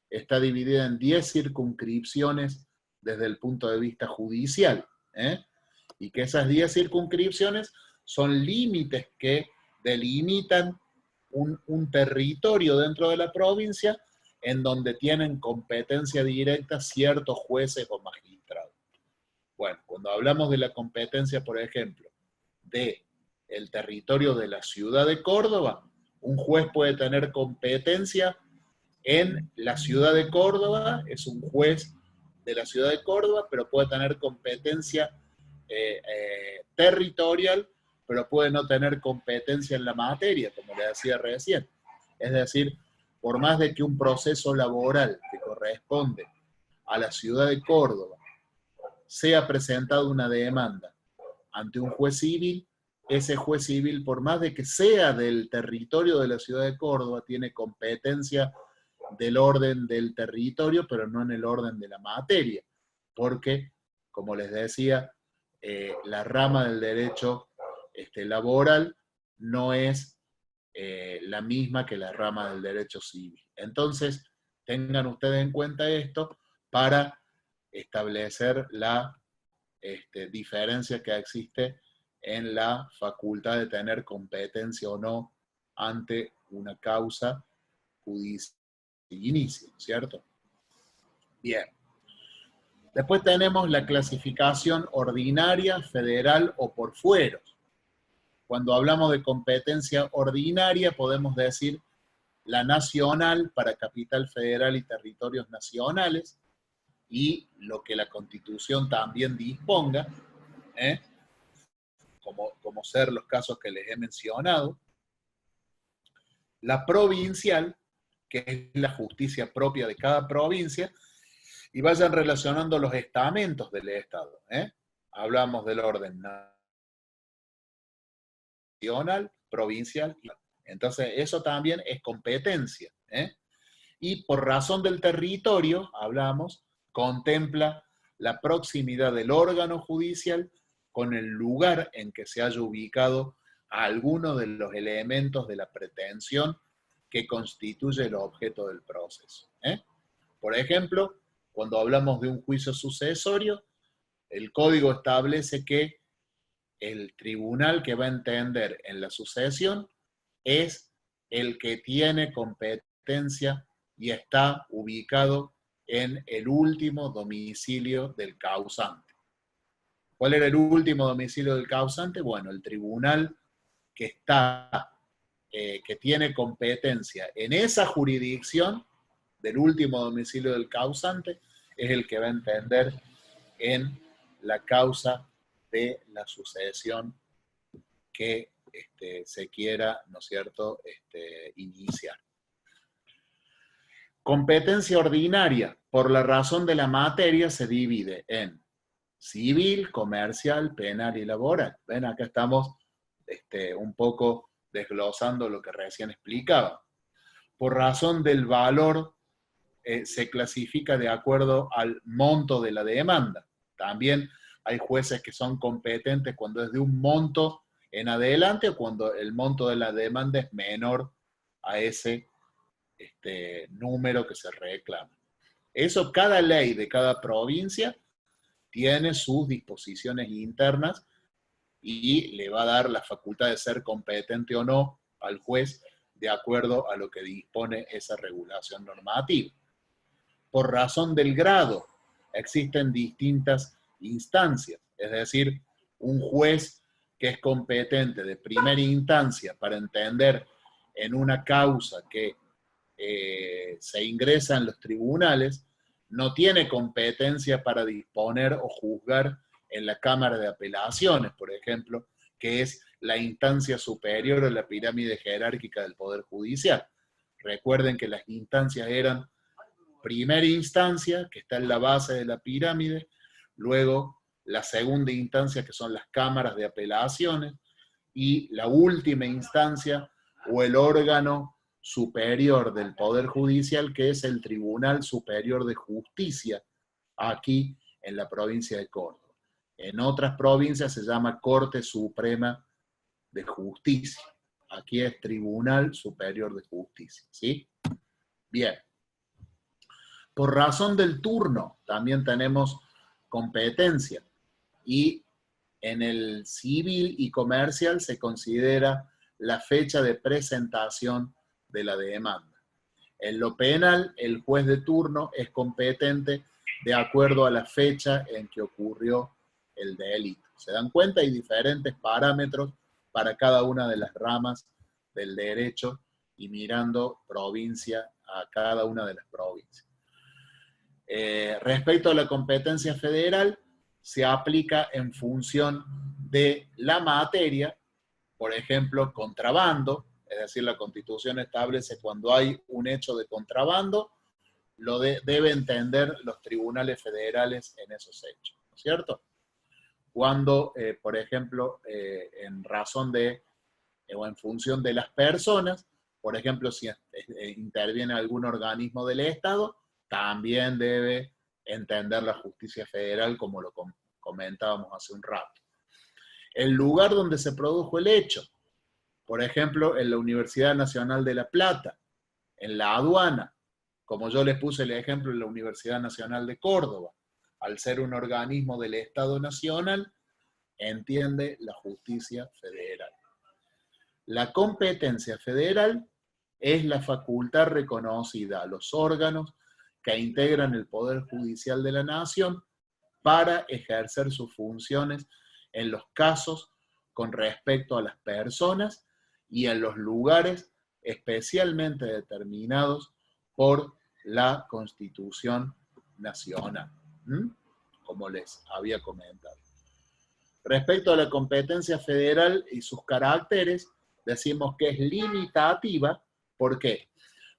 está dividida en 10 circunscripciones desde el punto de vista judicial, y que esas 10 circunscripciones son límites que delimitan un territorio dentro de la provincia en donde tienen competencia directa ciertos jueces o magistrados. Bueno, cuando hablamos de la competencia, por ejemplo, de el territorio de la ciudad de Córdoba, un juez puede tener competencia en la ciudad de Córdoba, es un juez de la ciudad de Córdoba, pero puede tener competencia territorial, pero puede no tener competencia en la materia, como le decía recién. Es decir, por más de que un proceso laboral que corresponde a la ciudad de Córdoba sea presentado una demanda ante un juez civil, ese juez civil, por más de que sea del territorio de la ciudad de Córdoba, tiene competencia del orden del territorio, pero no en el orden de la materia, porque, como les decía, la rama del derecho laboral no es la misma que la rama del derecho civil. Entonces, tengan ustedes en cuenta esto para establecer la diferencia que existe en la facultad de tener competencia o no ante una causa judicial y inicio, ¿cierto? Bien. Después tenemos la clasificación ordinaria, federal o por fueros. Cuando hablamos de competencia ordinaria, podemos decir la nacional para capital federal y territorios nacionales, y lo que la Constitución también disponga, como ser los casos que les he mencionado. La provincial, que es la justicia propia de cada provincia, y vayan relacionando los estamentos del Estado. Hablamos del orden nacional, provincial. Entonces, eso también es competencia. Y por razón del territorio, hablamos, contempla la proximidad del órgano judicial con el lugar en que se haya ubicado alguno de los elementos de la pretensión que constituye el objeto del proceso. Por ejemplo, cuando hablamos de un juicio sucesorio, el código establece que el tribunal que va a entender en la sucesión es el que tiene competencia y está ubicado en el último domicilio del causante. ¿Cuál era el último domicilio del causante? Bueno, el tribunal que está, que tiene competencia en esa jurisdicción del último domicilio del causante, es el que va a entender en la causa de la sucesión que se quiera, ¿no es cierto?, iniciar. Competencia ordinaria, por la razón de la materia, se divide en civil, comercial, penal y laboral. Ven, acá estamos un poco desglosando lo que recién explicaba. Por razón del valor, se clasifica de acuerdo al monto de la demanda. También hay jueces que son competentes cuando es de un monto en adelante o cuando el monto de la demanda es menor a ese número que se reclama. Eso, cada ley de cada provincia tiene sus disposiciones internas y le va a dar la facultad de ser competente o no al juez de acuerdo a lo que dispone esa regulación normativa. Por razón del grado, existen distintas instancias, es decir, un juez que es competente de primera instancia para entender en una causa que se ingresa en los tribunales, no tiene competencia para disponer o juzgar en la Cámara de Apelaciones, por ejemplo, que es la instancia superior a la pirámide jerárquica del Poder Judicial. Recuerden que las instancias eran primera instancia, que está en la base de la pirámide, luego la segunda instancia, que son las cámaras de apelaciones, y la última instancia, o el órgano superior del Poder Judicial, que es el Tribunal Superior de Justicia, aquí en la provincia de Córdoba. En otras provincias se llama Corte Suprema de Justicia. Aquí es Tribunal Superior de Justicia, ¿sí? Bien. Por razón del turno, también tenemos competencia. Y En el civil y comercial se considera la fecha de presentación de la demanda. En lo penal, el juez de turno es competente de acuerdo a la fecha en que ocurrió el delito. ¿Se dan cuenta? Hay diferentes parámetros para cada una de las ramas del derecho y mirando provincia a cada una de las provincias. Respecto a la competencia federal, se aplica en función de la materia, por ejemplo, contrabando, es decir, la Constitución establece cuando hay un hecho de contrabando, lo debe entender los tribunales federales en esos hechos, ¿no es cierto? Cuando, por ejemplo, en razón de, o en función de las personas, por ejemplo, si interviene algún organismo del Estado, también debe entender la justicia federal, como lo comentábamos hace un rato. El lugar donde se produjo el hecho, por ejemplo, en la Universidad Nacional de La Plata, en la aduana, como yo les puse el ejemplo en la Universidad Nacional de Córdoba, al ser un organismo del Estado Nacional, entiende la justicia federal. La competencia federal es la facultad reconocida a los órganos que integran el Poder Judicial de la Nación para ejercer sus funciones en los casos con respecto a las personas y en los lugares especialmente determinados por la Constitución Nacional, como les había comentado. Respecto a la competencia federal y sus caracteres, decimos que es limitativa. ¿Por qué?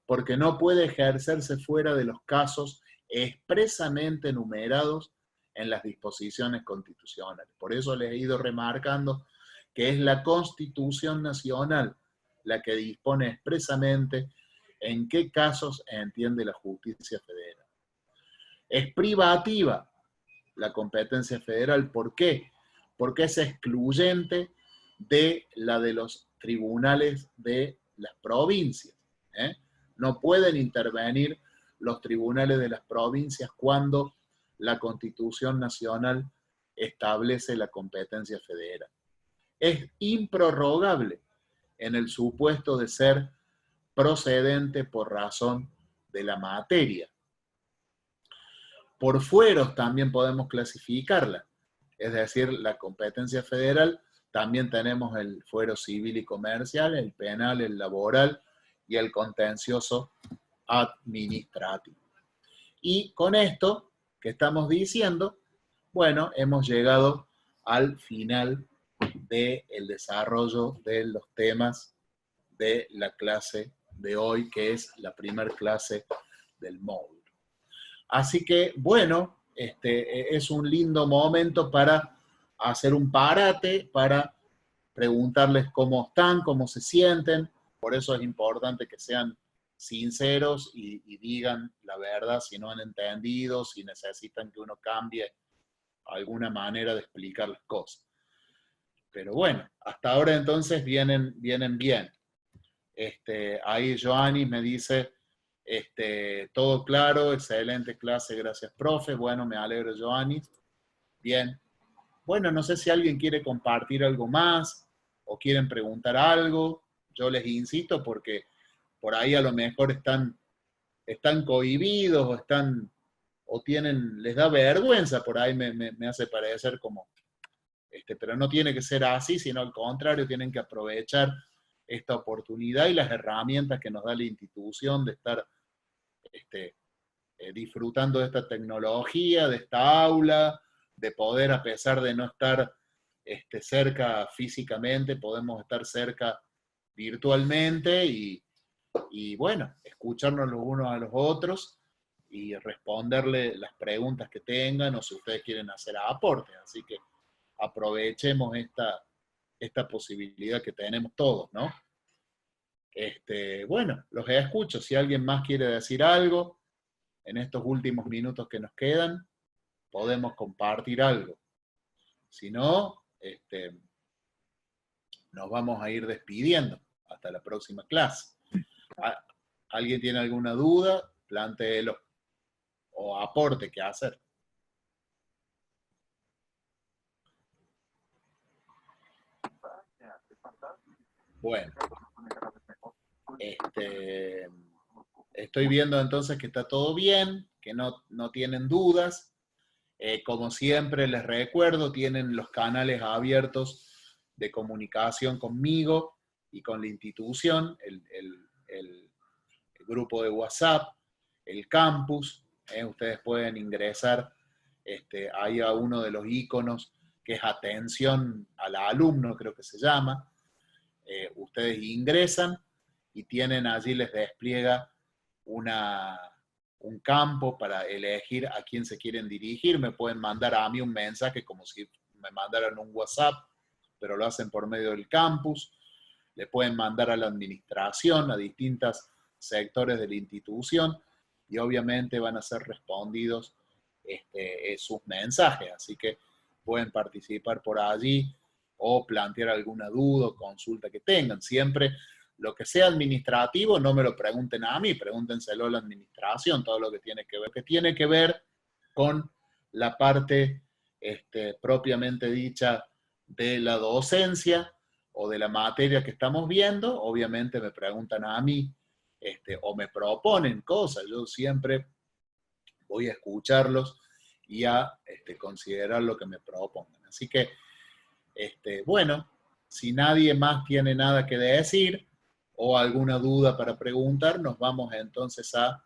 Porque no puede ejercerse fuera de los casos expresamente enumerados en las disposiciones constitucionales. Por eso les he ido remarcando que es la Constitución Nacional la que dispone expresamente en qué casos entiende la justicia federal. Es privativa la competencia federal. ¿Por qué? Porque es excluyente de la de los tribunales de las provincias. No pueden intervenir los tribunales de las provincias cuando la Constitución Nacional establece la competencia federal. Es improrrogable en el supuesto de ser procedente por razón de la materia. Por fueros también podemos clasificarla, es decir, la competencia federal, también tenemos el fuero civil y comercial, el penal, el laboral y el contencioso administrativo. Y con esto que estamos diciendo, bueno, hemos llegado al final del desarrollo de los temas de la clase de hoy, que es la primera clase del módulo. Así que, bueno, es un lindo momento para hacer un parate, para preguntarles cómo están, cómo se sienten. Por eso es importante que sean sinceros y digan la verdad si no han entendido, si necesitan que uno cambie alguna manera de explicar las cosas. Pero bueno, hasta ahora entonces vienen bien. Ahí Joanny me dice, todo claro, excelente clase, gracias profe. Bueno, me alegro Joanny. Bien. Bueno, no sé si alguien quiere compartir algo más o quieren preguntar algo. Yo les insisto porque por ahí a lo mejor están cohibidos o les da vergüenza, por ahí me hace parecer como, pero no tiene que ser así, sino al contrario, tienen que aprovechar esta oportunidad y las herramientas que nos da la institución de estar disfrutando de esta tecnología, de esta aula, de poder, a pesar de no estar cerca físicamente, podemos estar cerca virtualmente y bueno, escucharnos los unos a los otros y responderle las preguntas que tengan o si ustedes quieren hacer aportes. Así que aprovechemos esta posibilidad que tenemos todos, ¿no? Bueno, los escucho. Si alguien más quiere decir algo en estos últimos minutos que nos quedan, podemos compartir algo. Si no, nos vamos a ir despidiendo. Hasta la próxima clase. ¿Alguien tiene alguna duda? Plantéelo. O aporte que hacer. Bueno, estoy viendo entonces que está todo bien, que no tienen dudas. Como siempre les recuerdo, tienen los canales abiertos de comunicación conmigo y con la institución, el grupo de WhatsApp, el campus. Ustedes pueden ingresar ahí a uno de los iconos que es atención al alumno, creo que se llama. Ustedes ingresan y tienen allí, les despliega un campo para elegir a quién se quieren dirigir. Me pueden mandar a mí un mensaje como si me mandaran un WhatsApp, pero lo hacen por medio del campus. Le pueden mandar a la administración, a distintos sectores de la institución, y obviamente van a ser respondidos sus mensajes. Así que pueden participar por allí o plantear alguna duda o consulta que tengan. Siempre lo que sea administrativo, no me lo pregunten a mí, pregúntenselo a la administración, todo lo que tiene que ver con la parte propiamente dicha de la docencia o de la materia que estamos viendo. Obviamente me preguntan a mí o me proponen cosas. Yo siempre voy a escucharlos y a considerar lo que me propongan. Así que, bueno, si nadie más tiene nada que decir o alguna duda para preguntar, nos vamos entonces a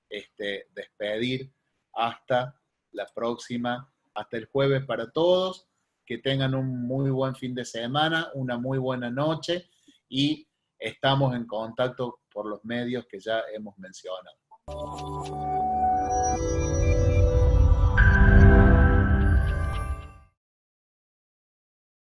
despedir hasta la próxima, hasta el jueves para todos. Que tengan un muy buen fin de semana, una muy buena noche y estamos en contacto por los medios que ya hemos mencionado.